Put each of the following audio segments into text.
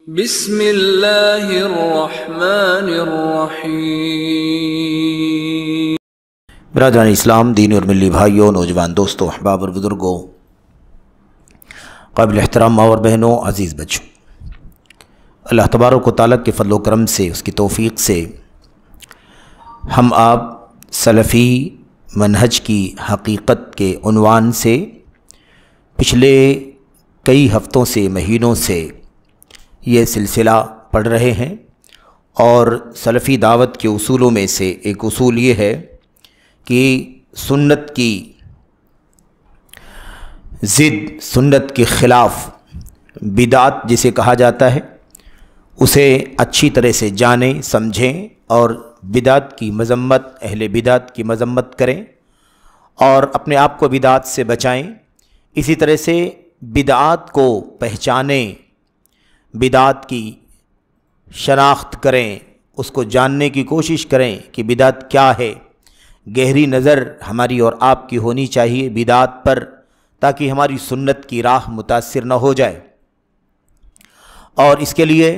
بسم اللہ الرحمن الرحیم۔ برادران اسلام، دینی اور ملی بھائیوں، نوجوان دوستوں، احباب اور بزرگوں، قابل احترام ماں اور بہنوں، عزیز بچوں، اللہ تبارک و تعالیٰ کے فضل و کرم سے، اس کی توفیق سے ہم آپ سلفی منہج کی حقیقت کے عنوان سے پچھلے کئی ہفتوں سے، مہینوں سے یہ سلسلہ پڑھ رہے ہیں، اور سلفی دعوت کے اصولوں میں سے ایک اصول یہ ہے کہ سنت کی ضد، سنت کے خلاف بدعت جسے کہا جاتا ہے، اسے اچھی طرح سے جانیں، سمجھیں اور بدعت کی مذمت، اہل بدعت کی مذمت کریں اور اپنے آپ کو بدعت سے بچائیں۔ اسی طرح سے بدعات کو پہچانیں، بدعات کی شناخت کریں، اس کو جاننے کی کوشش کریں کہ بدعت کیا ہے۔ گہری نظر ہماری اور آپ کی ہونی چاہیے بدعات پر، تاکہ ہماری سنت کی راہ متاثر نہ ہو جائے۔ اور اس کے لیے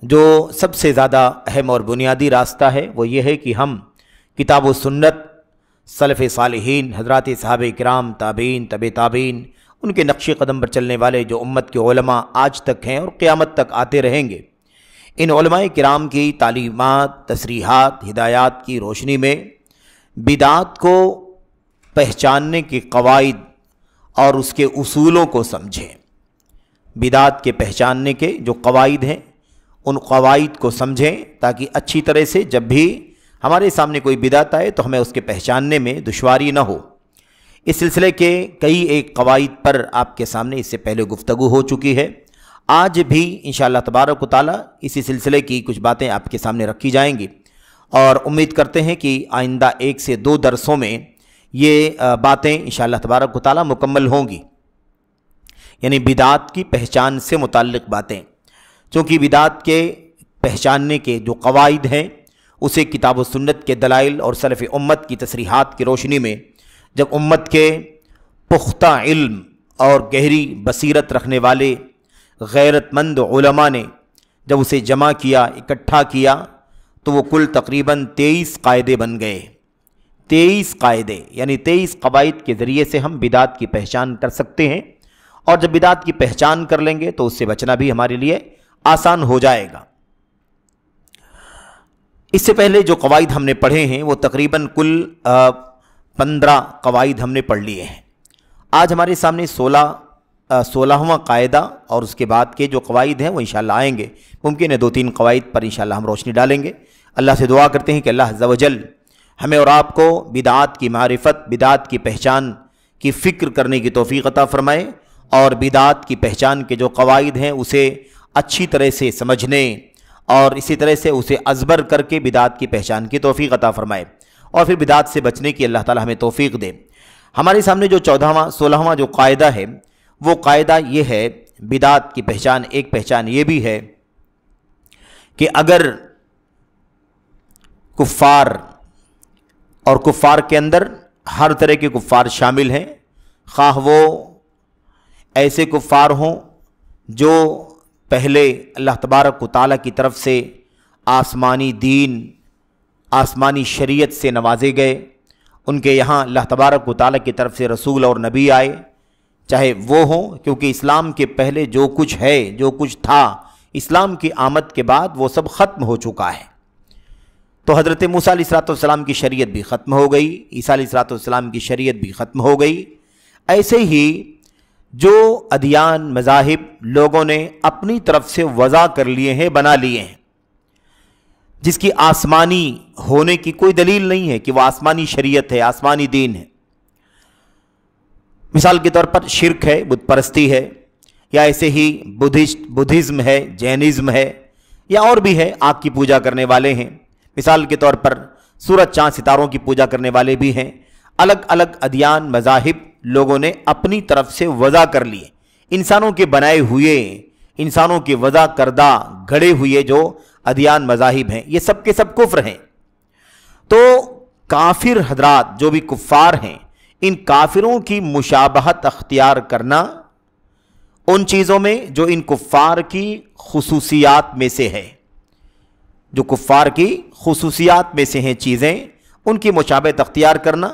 جو سب سے زیادہ اہم اور بنیادی راستہ ہے وہ یہ ہے کہ ہم کتاب و سنت، سلف صالحین، حضرات صحابہ کرام، تابعین، تبع تابعین، ان کے نقش قدم پر چلنے والے جو امت کے علماء آج تک ہیں اور قیامت تک آتے رہیں گے، ان علماء کرام کی تعلیمات، تصریحات، ہدایات کی روشنی میں بدعات کو پہچاننے کے قواعد اور اس کے اصولوں کو سمجھیں۔ بدعات کے پہچاننے کے جو قواعد ہیں، ان قواعد کو سمجھیں تاکہ اچھی طرح سے جب بھی ہمارے سامنے کوئی بدعت آئے تو ہمیں اس کے پہچاننے میں دشواری نہ ہو۔ اس سلسلے کے کئی ایک قواعد پر آپ کے سامنے اس سے پہلے گفتگو ہو چکی ہے۔ آج بھی انشاءاللہ تبارک و تعالیٰ اسی سلسلے کی کچھ باتیں آپ کے سامنے رکھی جائیں گی، اور امید کرتے ہیں کہ آئندہ 1 سے 2 درسوں میں یہ باتیں انشاءاللہ تبارک و تعالیٰ مکمل ہوں گی، یعنی بدعات کی پہچان سے متعلق باتیں۔ چونکہ بدعات کے پہچاننے کے جو قواعد ہیں اسے کتاب و سنت کے دلائل اور سلف امت کی تصریحات کی روشنی میں جب امت کے پختہ علم اور گہری بصیرت رکھنے والے غیرت مند علماء نے جب اسے جمع کیا، اکٹھا کیا، تو وہ کل تقریباً 23 قاعدے بن گئے۔ 23 قاعدے یعنی 23 قواعد کے ذریعے سے ہم بدعات کی پہچان کر سکتے ہیں، اور جب بدعات کی پہچان کر لیں گے تو اس سے بچنا بھی ہمارے لیے آسان ہو جائے گا۔ اس سے پہلے جو قواعد ہم نے پڑھے ہیں وہ تقریباً کل 15 قواعد ہم نے پڑھ لیے ہیں۔ آج ہمارے سامنے 16واں قاعدہ اور اس کے بعد کے جو قواعد ہیں وہ انشاءاللہ آئیں گے۔ ممکن ہے 2-3 قواعد پر انشاءاللہ ہم روشنی ڈالیں گے۔ اللہ سے دعا کرتے ہیں کہ اللہ عز و جل ہمیں اور آپ کو بدعات کی معرفت، بدعات کی پہچان کی فکر کرنے کی توفیق عطا فرمائے، اور بدعات کی پہچان کے جو قواعد ہیں اسے اچھی طرح سے سمجھنے اور اسی طرح سے اسے ازبر کر کے بدعات کی پہچان کی توفیق عطا فرمائے، اور پھر بدعات سے بچنے کی اللہ تعالی ہمیں توفیق دے۔ ہمارے سامنے جو 16واں جو قاعدہ ہے وہ قاعدہ یہ ہے، بدعات کی پہچان، ایک پہچان یہ بھی ہے کہ اگر کفار، اور کفار کے اندر ہر طرح کے کفار شامل ہیں، خواہ وہ ایسے کفار ہوں جو پہلے اللہ تبارک و تعالیٰ کی طرف سے آسمانی دین، آسمانی شریعت سے نوازے گئے، ان کے یہاں اللہ تبارک و تعالیٰ کی طرف سے رسول اور نبی آئے، چاہے وہ ہوں، کیونکہ اسلام کے پہلے جو کچھ ہے، جو کچھ تھا، اسلام کی آمد کے بعد وہ سب ختم ہو چکا ہے۔ تو حضرت موسیٰ علیہ السلام کی شریعت بھی ختم ہو گئی، عیسیٰ علیہ السلام کی شریعت بھی ختم ہو گئی۔ ایسے ہی جو ادیان، مذاہب لوگوں نے اپنی طرف سے وضع کر لیے ہیں، بنا لیے ہیں، جس کی آسمانی ہونے کی کوئی دلیل نہیں ہے کہ وہ آسمانی شریعت ہے، آسمانی دین ہے۔ مثال کے طور پر شرک ہے، بت پرستی ہے، یا ایسے ہی بدھزم ہے، جینزم ہے، یا اور بھی ہے، آگ کی پوجا کرنے والے ہیں۔ مثال کے طور پر سورج، چاند، ستاروں کی پوجا کرنے والے بھی ہیں۔ الگ الگ ادیان، مذاہب لوگوں نے اپنی طرف سے وضع کر لیے، انسانوں کے بنائے ہوئے، انسانوں کے وضع کردہ گھڑے ہوئے جو ادیان، مذاہب ہیں، یہ سب کے سب کفر ہیں۔ تو کافر حضرات جو بھی کفار ہیں، ان کافروں کی مشابہت اختیار کرنا، ان چیزوں میں جو ان کفار کی خصوصیات میں سے ہے، جو کفار کی خصوصیات میں سے ہیں چیزیں، ان کی مشابہت اختیار کرنا۔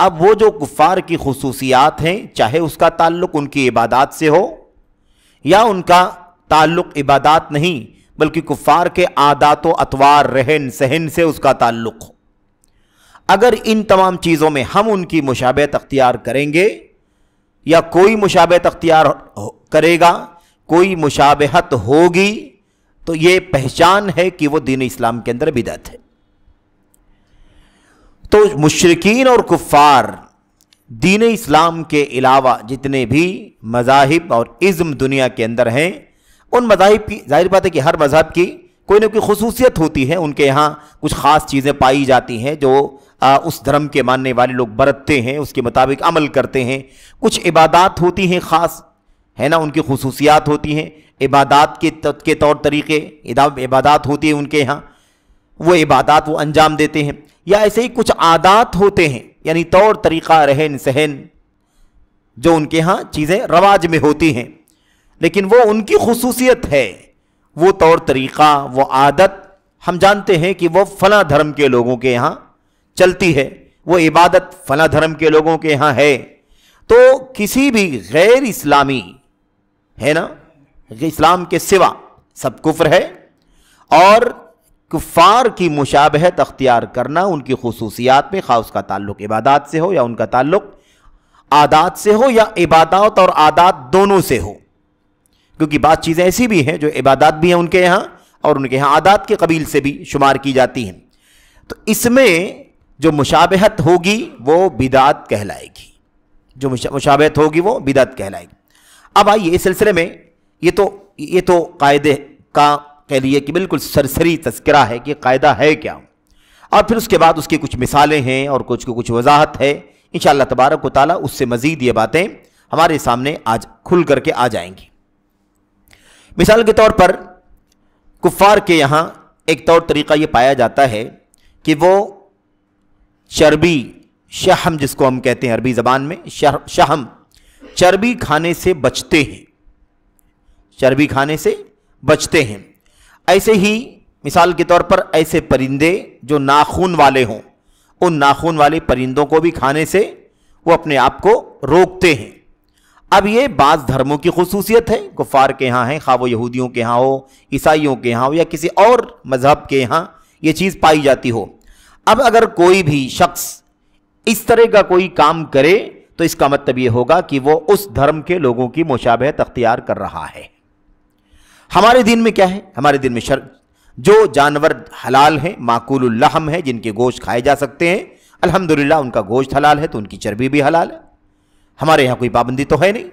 اب وہ جو کفار کی خصوصیات ہیں، چاہے اس کا تعلق ان کی عبادات سے ہو یا ان کا تعلق عبادات نہیں بلکہ کفار کے عادات و اطوار، رہن سہن سے اس کا تعلق ہو، اگر ان تمام چیزوں میں ہم ان کی مشابہت اختیار کریں گے یا کوئی مشابہت اختیار کرے گا، کوئی مشابہت ہوگی، تو یہ پہچان ہے کہ وہ دین اسلام کے اندر بدعت ہے۔ تو مشرکین اور کفار دین اسلام کے علاوہ جتنے بھی مذاہب اور ازم دنیا کے اندر ہیں، ان مذاہب کی ظاہر بات ہے کہ ہر مذہب کی کوئی نہ کوئی خصوصیت ہوتی ہے، ان کے یہاں کچھ خاص چیزیں پائی جاتی ہیں جو اس دھرم کے ماننے والے لوگ برتتے ہیں، اس کے مطابق عمل کرتے ہیں۔ کچھ عبادات ہوتی ہیں خاص، ہے نا، ان کی خصوصیات ہوتی ہیں، عبادات کے طور طریقے، عبادات ہوتی ہیں ان کے یہاں، وہ عبادات وہ انجام دیتے ہیں، یا ایسے ہی کچھ عادات ہوتے ہیں، یعنی طور طریقہ، رہن سہن، جو ان کے ہاں چیزیں رواج میں ہوتی ہیں، لیکن وہ ان کی خصوصیت ہے، وہ طور طریقہ، وہ عادت ہم جانتے ہیں کہ وہ فلاں دھرم کے لوگوں کے یہاں چلتی ہے، وہ عبادت فلاں دھرم کے لوگوں کے یہاں ہے۔ تو کسی بھی غیر اسلامی، ہے نا، اسلام کے سوا سب کفر ہے، اور کفار کی مشابہت اختیار کرنا ان کی خصوصیات میں، خواہ اس کا تعلق عبادات سے ہو یا ان کا تعلق عادات سے ہو یا عبادات اور عادات دونوں سے ہو، کیونکہ بعض چیزیں ایسی بھی ہیں جو عبادات بھی ہیں ان کے یہاں اور ان کے یہاں عادات کے قبیل سے بھی شمار کی جاتی ہیں۔ تو اس میں جو مشابہت ہوگی وہ بدعت کہلائے گی، جو مشابہت ہوگی وہ بدعت کہلائے گی۔ اب آئیے اس سلسلے میں یہ تو قاعدے کا کہہ لیے کہ بالکل سرسری تذکرہ ہے کہ قاعدہ ہے کیا، اور پھر اس کے بعد اس کی کچھ مثالیں ہیں اور کچھ وضاحت ہے۔ انشاءاللہ تبارک و تعالیٰ اس سے مزید یہ باتیں ہمارے سامنے آج کھل کر کے آ جائیں گی۔ مثال کے طور پر کفار کے یہاں ایک طور طریقہ یہ پایا جاتا ہے کہ وہ چربی، شحم جس کو ہم کہتے ہیں عربی زبان میں، شحم، چربی کھانے سے بچتے ہیں، چربی کھانے سے بچتے ہیں۔ ایسے ہی مثال کے طور پر ایسے پرندے جو ناخن والے ہوں، ان ناخن والے پرندوں کو بھی کھانے سے وہ اپنے آپ کو روکتے ہیں۔ اب یہ بعض دھرموں کی خصوصیت ہے، کفار کے ہاں ہیں، خواہ وہ یہودیوں کے ہاں ہو، عیسائیوں کے ہاں ہو یا کسی اور مذہب کے ہاں یہ چیز پائی جاتی ہو۔ اب اگر کوئی بھی شخص اس طرح کا کوئی کام کرے تو اس کا مطلب یہ ہوگا کہ وہ اس دھرم کے لوگوں کی مشابہت اختیار کر رہا ہے۔ ہمارے دین میں کیا ہے؟ ہمارے دین میں جو جانور حلال ہیں، معقول اللحم ہے، جن کے گوشت کھائے جا سکتے ہیں، الحمدللہ ان کا گوشت حلال ہے تو ان کی چربی بھی حلال ہے، ہمارے یہاں کوئی پابندی تو ہے نہیں۔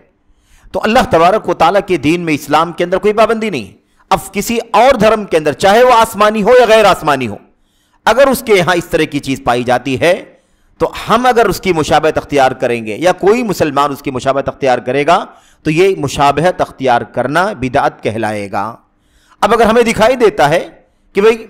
تو اللہ تبارک و تعالیٰ کے دین میں، اسلام کے اندر کوئی پابندی نہیں۔ اب کسی اور دھرم کے اندر، چاہے وہ آسمانی ہو یا غیر آسمانی ہو، اگر اس کے یہاں اس طرح کی چیز پائی جاتی ہے تو ہم اگر اس کی مشابہت اختیار کریں گے یا کوئی مسلمان اس کی مشابہت اختیار کرے گا تو یہ مشابہت اختیار کرنا بدعت کہلائے گا۔ اب اگر ہمیں دکھائی دیتا ہے کہ بھئی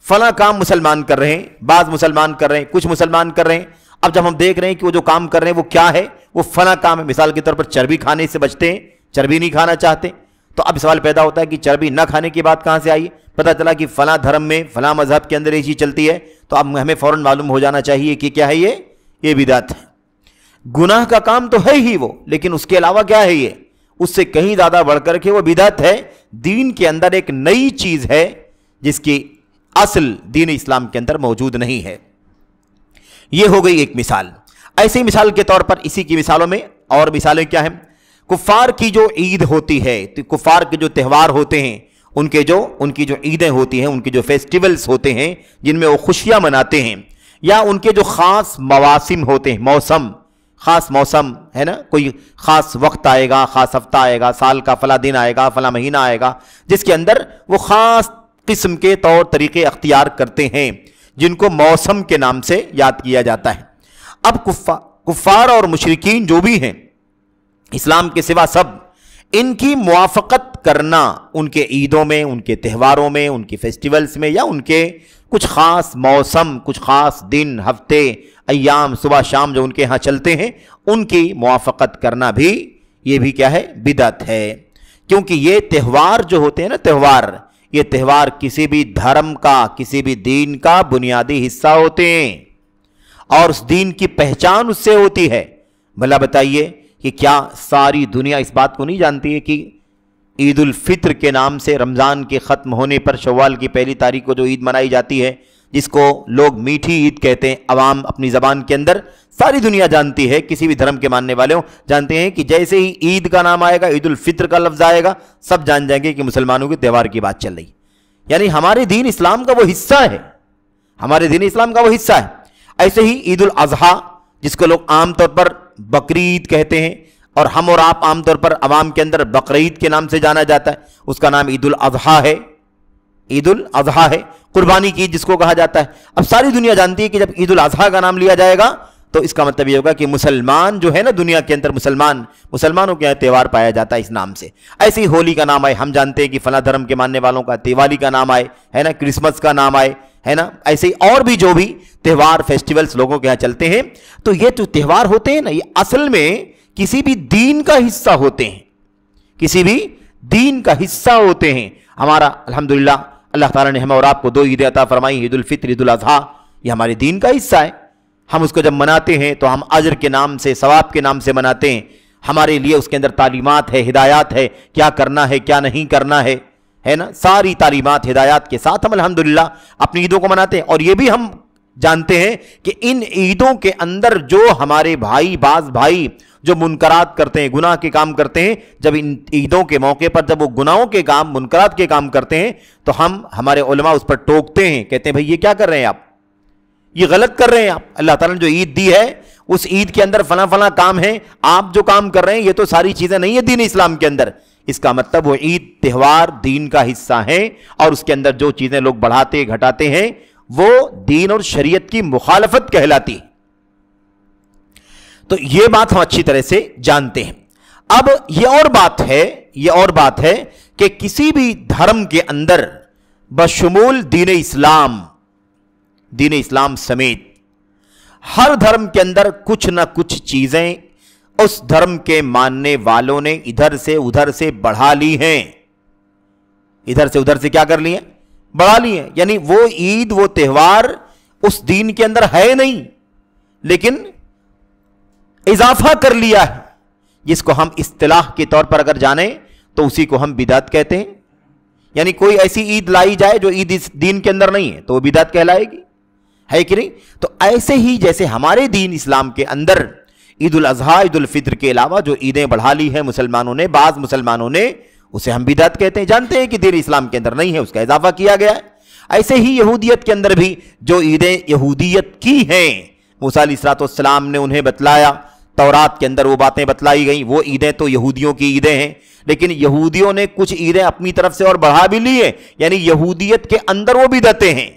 فلاں کام مسلمان کر رہے ہیں، بعض مسلمان کر رہے ہیں، کچھ مسلمان کر رہے ہیں، اب جب ہم دیکھ رہے ہیں کہ وہ جو کام کر رہے ہیں وہ کیا ہے، وہ فلاں کام ہے، مثال کے طور پر چربی کھانے سے بچتے ہیں، چربی نہیں کھانا چاہتے، تو اب سوال پیدا ہوتا ہے کہ چربی نہ کھانے کی بات کہاں سے آئی؟ پتہ چلا کہ فلاں دھرم میں، فلاں مذہب کے اندر یہ چیز چلتی ہے، تو اب ہمیں فوراً معلوم ہو جانا چاہیے کہ کیا ہے یہ بدعت ہے۔ گناہ کا کام تو ہے ہی وہ، لیکن اس کے علاوہ کیا ہے؟ یہ اس سے کہیں زیادہ بڑھ کر کے وہ بدعت ہے، دین کے اندر ایک نئی چیز ہے جس کی اصل دین اسلام کے اندر موجود نہیں ہے۔ یہ ہو گئی ایک مثال۔ ایسی مثال کے طور پر اسی کی مثالوں میں اور مثالیں کیا ہیں؟ کفار کی جو عید ہوتی ہے، کفار کے جو تہوار ہوتے ہیں، ان کی جو عیدیں ہوتی ہیں، ان کے جو فیسٹیولز ہوتے ہیں جن میں وہ خوشیاں مناتے ہیں، یا ان کے جو خاص مواسم ہوتے ہیں، خاص موسم ہے نا، کوئی خاص وقت آئے گا، خاص ہفتہ آئے گا، سال کا فلاں دن آئے گا، فلاں مہینہ آئے گا، جس کے اندر وہ خاص قسم کے طور طریقے اختیار کرتے ہیں جن کو موسم کے نام سے یاد کیا جاتا ہے۔ اب کفار اور مشرکین جو بھی ہیں اسلام کے سوا سب، ان کی موافقت کرنا ان کے عیدوں میں، ان کے تہواروں میں، ان کے فیسٹیولز میں، یا ان کے کچھ خاص موسم، کچھ خاص دن، ہفتے، ایام، صبح شام جو ان کے ہاں چلتے ہیں، ان کی موافقت کرنا بھی یہ بھی کیا ہے؟ بدعت ہے. کیونکہ یہ تہوار جو ہوتے ہیں نا تہوار، یہ تہوار کسی بھی دھرم کا، کسی بھی دین کا بنیادی حصہ ہوتے ہیں اور اس دین کی پہچان اس سے ہوتی ہے. بھلا بتائیے کہ کیا ساری دنیا اس بات کو نہیں جانتی ہے کہ عید الفطر کے نام سے رمضان کے ختم ہونے پر شوال کی پہلی تاریخ کو جو عید منائی جاتی ہے، جس کو لوگ میٹھی عید کہتے ہیں عوام اپنی زبان کے اندر، ساری دنیا جانتی ہے، کسی بھی دھرم کے ماننے والے ہوں جانتے ہیں کہ جیسے ہی عید کا نام آئے گا، عید الفطر کا لفظ آئے گا، سب جان جائیں گے کہ مسلمانوں کے تہوار کی بات چل رہی. یعنی ہمارے دین اسلام کا وہ حصہ ہے، ہمارے دین اسلام کا وہ حصہ ہے. ایسے ہی عید الاضحیٰ، جس کو لوگ عام طور پر بقرعید کہتے ہیں اور ہم اور آپ عام طور پر عوام کے اندر بقرعید کے نام سے جانا جاتا ہے، اس کا نام عید الاضحیٰ ہے. عید الاضحیٰ ہے قربانی کی عید جس کو کہا جاتا ہے. اب ساری دنیا جانتی ہے کہ جب عید الاضحیٰ کا نام لیا جائے گا تو اس کا مطلب یہ ہوگا کہ مسلمان جو ہے نا دنیا کے اندر، مسلمانوں کے یہاں تہوار پایا جاتا ہے اس نام سے. ایسے ہی ہولی کا نام آئے، ہم جانتے ہیں کہ فلاں دھرم کے ماننے والوں کا دیوالی کا نام آئے، ہے نا، کرسمس کا نام آئے، ہے نا. ایسے ہی اور بھی جو بھی تہوار فیسٹیولز لوگوں کے یہاں چلتے ہیں، تو یہ جو تہوار ہوتے ہیں نا، یہ اصل میں کسی بھی دین کا حصہ ہوتے ہیں، کسی بھی دین کا حصہ ہوتے ہیں. ہمارا الحمدللہ اللہ تعالیٰ نے ہمیں اور آپ کو 2 عیدیں عطا فرمائی، عید الفطر، عید الاضحیٰ. یہ ہمارے دین کا حصہ ہے. ہم اس کو جب مناتے ہیں تو ہم اجر کے نام سے، ثواب کے نام سے مناتے ہیں. ہمارے لیے اس کے اندر تعلیمات ہے، ہدایات ہے، کیا کرنا ہے کیا نہیں کرنا ہے نا. ساری تعلیمات ہدایات کے ساتھ ہم الحمدللہ اپنی عیدوں کو مناتے ہیں. اور یہ بھی ہم جانتے ہیں کہ ان عیدوں کے اندر جو ہمارے بعض بھائی جو منکرات کرتے ہیں، گناہ کے کام کرتے ہیں، جب ان عیدوں کے موقع پر جب وہ گناہوں کے کام، منکرات کے کام کرتے ہیں تو ہمارے علماء اس پر ٹوکتے ہیں، کہتے ہیں بھائی یہ کیا کر رہے ہیں آپ، یہ غلط کر رہے ہیں آپ. اللہ تعالیٰ نے جو عید دی ہے اس عید کے اندر فلاں کام ہے، آپ جو کام کر رہے ہیں یہ تو ساری چیزیں نہیں ہیں دین اسلام کے اندر. اس کا مطلب وہ عید تہوار دین کا حصہ ہے اور اس کے اندر جو چیزیں لوگ بڑھاتے گھٹاتے ہیں وہ دین اور شریعت کی مخالفت کہلاتی. تو یہ بات ہم اچھی طرح سے جانتے ہیں. اب یہ اور بات ہے کہ کسی بھی دھرم کے اندر بشمول دین اسلام سمیت ہر دھرم کے اندر کچھ نہ کچھ چیزیں اس دھرم کے ماننے والوں نے ادھر سے ادھر سے بڑھا لی ہیں. ادھر سے ادھر سے کیا کر لی ہیں؟ بڑھا لی ہیں. یعنی وہ عید، وہ تہوار اس دین کے اندر ہے نہیں، لیکن اضافہ کر لیا ہے، جس کو ہم اصطلاح کے طور پر اگر جانیں تو اسی کو ہم بدعت کہتے ہیں. یعنی کوئی ایسی عید لائی جائے جو عید اس دین کے اندر نہیں ہے تو وہ بدعت کہلائے گی، ہے کہ نہیں؟ تو ایسے ہی جیسے ہمارے دین اسلام کے اندر عید الاضحیٰ، عید الفطر کے علاوہ جو عیدیں بڑھا لی ہیں مسلمانوں نے، بعض مسلمانوں نے، اسے ہم بدعت کہتے ہیں. جانتے ہیں کہ دین اسلام کے اندر نہیں ہے، اس کا اضافہ کیا گیا ہے. ایسے ہی یہودیت کے اندر بھی جو عیدیں یہودیت کی ہیں، موسیٰ علیہ السلام نے انہیں بتلایا، تورات کے اندر وہ باتیں بتلائی گئیں، وہ عیدیں تو یہودیوں کی عیدیں ہیں، لیکن یہودیوں نے کچھ عیدیں اپنی طرف سے اور بڑھا بھی لی ہیں. یعنی یہودیت کے اندر وہ بدعتیں ہیں،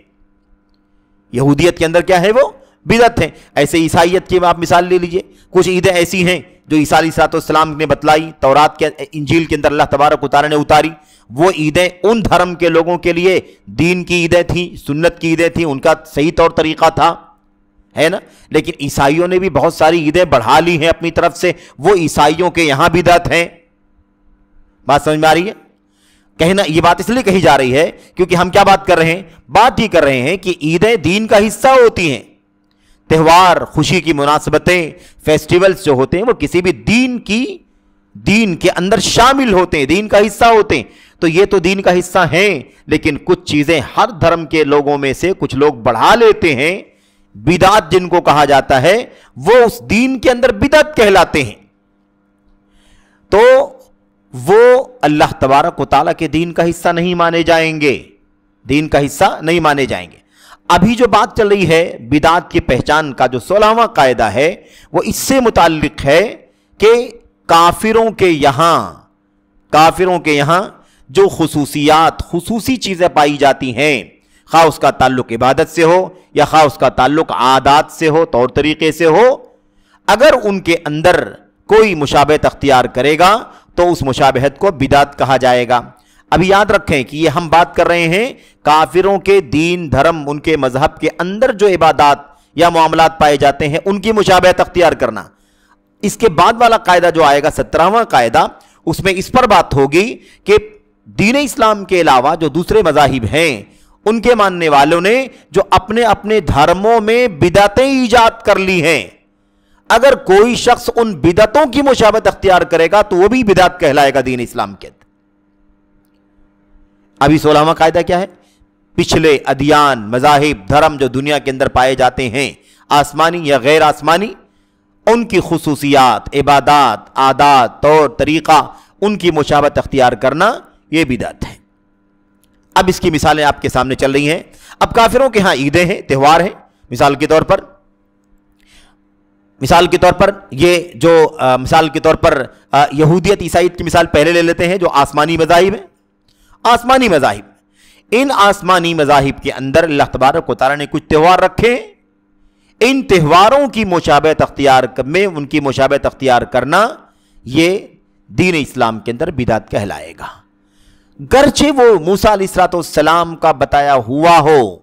یہودیت کے اندر کیا ہے؟ وہ بدعت ہیں. ایسے عیسائیت کی آپ مثال لے لیجئے، کچھ عیدیں ایسی ہیں جو عیسیٰ علیہ السلام نے بتلائی، تورات کے انجیل کے اندر اللہ تبارک و تعالیٰ نے اتاری. وہ عیدیں ان دھرم کے لوگوں کے لیے دین کی عیدیں تھیں، سنت کی عیدیں تھیں، ان کا صحیح طور طریقہ تھا، ہے نا. لیکن عیسائیوں نے بھی بہت ساری عیدیں بڑھا لی ہیں اپنی طرف سے، وہ عیسائیوں کے یہاں بدعت ہیں. بات سمجھ میں آ رہی ہے؟ کہنا یہ بات اس لیے کہی جا رہی ہے کیونکہ ہم کیا بات کر رہے ہیں؟ بات یہ کر رہے ہیں کہ عیدیں دین کا حصہ ہوتی ہیں. تہوار، خوشی کی مناسبتیں، فیسٹیولز جو ہوتے ہیں وہ کسی بھی دین کے اندر شامل ہوتے ہیں، دین کا حصہ ہوتے ہیں. تو یہ تو دین کا حصہ ہیں، لیکن کچھ چیزیں ہر دھرم کے لوگوں میں سے کچھ لوگ بڑھا لیتے ہیں. بدعت جن کو کہا جاتا ہے وہ اس دین کے اندر بدعت کہلاتے ہیں. تو وہ اللہ تبارک و تعالیٰ کے دین کا حصہ نہیں مانے جائیں گے، دین کا حصہ نہیں مانے جائیں گے. ابھی جو بات چل رہی ہے بدعت کی پہچان کا جو 16واں قاعدہ ہے وہ اس سے متعلق ہے کہ کافروں کے یہاں جو خصوصی چیزیں پائی جاتی ہیں، خواہ اس کا تعلق عبادت سے ہو یا خواہ اس کا تعلق عادات سے ہو، طور طریقے سے ہو، اگر ان کے اندر کوئی مشابہت اختیار کرے گا تو اس مشابہت کو بدعت کہا جائے گا. ابھی یاد رکھیں کہ یہ ہم بات کر رہے ہیں کافروں کے دین، دھرم، ان کے مذہب کے اندر جو عبادات یا معاملات پائے جاتے ہیں ان کی مشابہت اختیار کرنا. اس کے بعد والا قاعدہ جو آئے گا 17واں قاعدہ، اس میں اس پر بات ہوگی کہ دین اسلام کے علاوہ جو دوسرے مذاہب ہیں ان کے ماننے والوں نے جو اپنے اپنے دھرموں میں بدعتیں ایجاد کر لی ہیں، اگر کوئی شخص ان بدعتوں کی مشابہت اختیار کرے گا تو وہ بھی بدعت کہلائے گا دین اسلام کے اندر۔ ابھی 16واں قاعدہ کیا ہے؟ پچھلے ادیان، مذاہب، دھرم جو دنیا کے اندر پائے جاتے ہیں، آسمانی یا غیر آسمانی، ان کی خصوصیات، عبادات، عادات، طور طریقہ، ان کی مشابہت اختیار کرنا یہ بدعت ہے۔ اب اس کی مثالیں آپ کے سامنے چل رہی ہیں۔ اب کافروں کے ہاں عیدیں ہیں، تہوار ہیں، مثال کے طور پر یہودیت عیسائیت کی مثال پہلے لے لیتے ہیں، جو آسمانی مذاہب ہیں۔ آسمانی مذاہب، ان آسمانی مذاہب کے اندر اللہ تبارک و تعالیٰ نے کچھ تہوار رکھے، ان تہواروں کی مشابہت اختیار کرنا یہ دین اسلام کے اندر بدعت کہلائے گا، گرچہ وہ موسیٰ علیہ السلام کا بتایا ہوا ہو،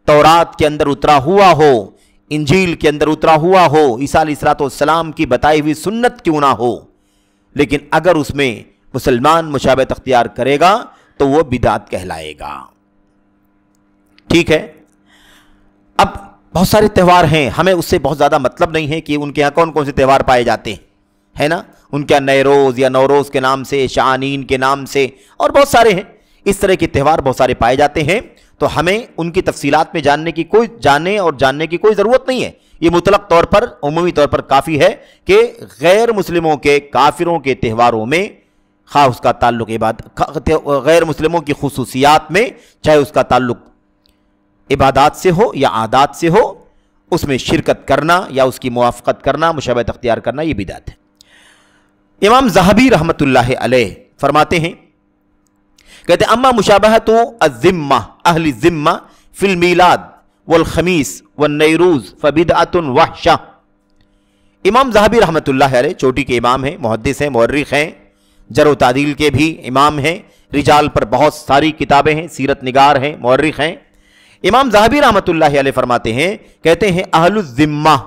تورات کے اندر اترا ہوا ہو، انجیل کے اندر اترا ہوا ہو، عیسیٰ علیہ السلام کی بتائی ہوئی سنت کیوں نہ ہو، لیکن اگر اس میں مسلمان مشابہت اختیار کرے گا تو وہ بدعت کہلائے گا۔ ٹھیک ہے، اب بہت سارے تہوار ہیں، ہمیں اس سے بہت زیادہ مطلب نہیں ہے کہ ان کے ہاں کون کون سے تہوار پائے جاتے ہیں، ہے نا؟ ان کے نیروز یا نوروز کے نام سے، شعانین کے نام سے، اور بہت سارے ہیں، اس طرح کے تہوار بہت سارے پائے جاتے ہیں، تو ہمیں ان کی تفصیلات میں جاننے کی کوئی ضرورت نہیں ہے۔ یہ مطلق طور پر، عمومی طور پر کافی ہے کہ غیر مسلموں کے، کافروں کے تہواروں میں، خواہ اس کا تعلق غیر مسلموں کی خصوصیات میں، چاہے اس کا تعلق عبادات سے ہو یا عادات سے ہو، اس میں شرکت کرنا یا اس کی موافقت کرنا، مشابہت اختیار کرنا، یہ بدعت ہے۔ امام ذہبی رحمت اللہ علیہ فرماتے ہیں، کہتے ہیں اما مشابہت الذمہ اہل الذمہ فی المیلاد والخمیس والنیروز فبدعۃ وحشہ۔ امام ذہبی رحمت اللہ علیہ چوٹی کے امام ہیں، محدث ہیں، مورخ ہیں، جرح و تعدیل کے بھی امام ہیں، رجال پر بہت ساری کتابیں ہیں، سیرت نگار ہیں، مورخ ہیں۔ امام ذہبی رحمت اللہ علیہ فرماتے ہیں، کہتے ہیں اہل الذمہ،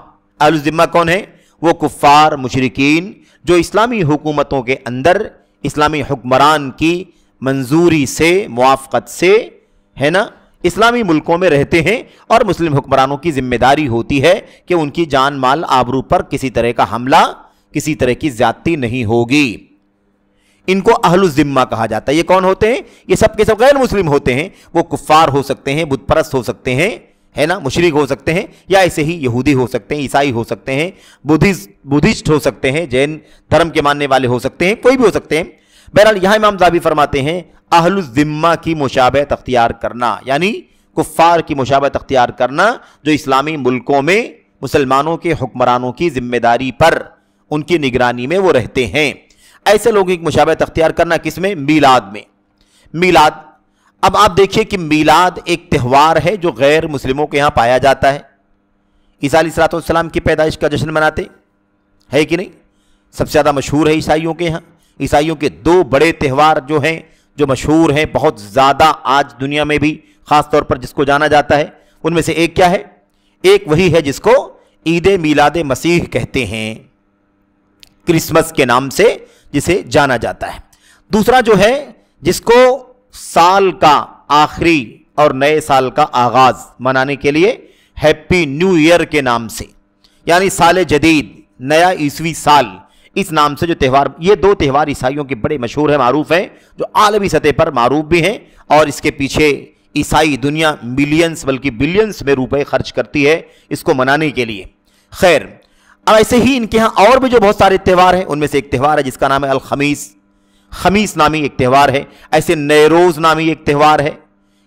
اہل الذمہ کون ہیں؟ وہ کفار، مشرکین جو اسلامی حکومتوں کے اندر اسلامی حکمران کی منظوری سے، موافقت سے، ہے نا، اسلامی ملکوں میں رہتے ہیں، اور مسلم حکمرانوں کی ذمہ داری ہوتی ہے کہ ان کی جان مال آبرو پر کسی طرح کا حملہ، کسی طرح کی زیادتی نہیں ہوگی۔ ان کو اہل الذمہ کہا جاتا ہے۔ یہ کون ہوتے ہیں؟ یہ سب کے سب غیر مسلم ہوتے ہیں، وہ کفار ہو سکتے ہیں، بت پرست ہو سکتے ہیں، ہے نا، مشرک ہو سکتے ہیں، یا ایسے ہی یہودی ہو سکتے ہیں، عیسائی ہو سکتے ہیں، بدھسٹ ہو سکتے ہیں، جین دھرم کے ماننے والے ہو سکتے ہیں، کوئی بھی ہو سکتے ہیں۔ بہرحال یہاں امام ذہبی فرماتے ہیں اہل الذمہ کی مشابہت اختیار کرنا، یعنی کفار کی مشابہت اختیار کرنا جو اسلامی ملکوں میں مسلمانوں کے حکمرانوں کی ذمہ داری پر، ان کی نگرانی میں وہ رہتے ہیں، ایسے لوگوں کی مشابہت اختیار کرنا کس میں؟ میلاد میں۔ میلاد، اب آپ دیکھیے کہ میلاد ایک تہوار ہے جو غیر مسلموں کے ہاں پایا جاتا ہے۔ عیسیٰ علیہ السلام کی پیدائش کا جشن مناتے ہے کہ نہیں؟ سب سے زیادہ مشہور ہے عیسائیوں کے ہاں۔ عیسائیوں کے دو بڑے تہوار جو ہیں، جو مشہور ہیں بہت زیادہ آج دنیا میں بھی، خاص طور پر جس کو جانا جاتا ہے، ان میں سے ایک کیا ہے؟ ایک وہی ہے جس کو عید میلاد مسیح کہتے ہیں، کرسمس کے نام سے جسے جانا جاتا ہے۔ دوسرا جو ہے جس کو سال کا آخری اور نئے سال کا آغاز منانے کے لیے ہیپی نیو ایئر کے نام سے، یعنی سال جدید، نیا عیسوی سال، اس نام سے جو تہوار، یہ دو تہوار عیسائیوں کے بڑے مشہور ہیں، معروف ہیں، جو عالمی سطح پر معروف بھی ہیں، اور اس کے پیچھے عیسائی دنیا ملینز بلکہ بلینز میں روپے خرچ کرتی ہے اس کو منانے کے لیے۔ خیر، اب ایسے ہی ان کے ہاں اور بھی جو بہت سارے تہوار ہیں، ان میں سے ایک تہوار ہے جس کا نام ہے الخمیس، خمیس نامی ایک تہوار ہے، ایسے نیروز نامی ایک تہوار ہے،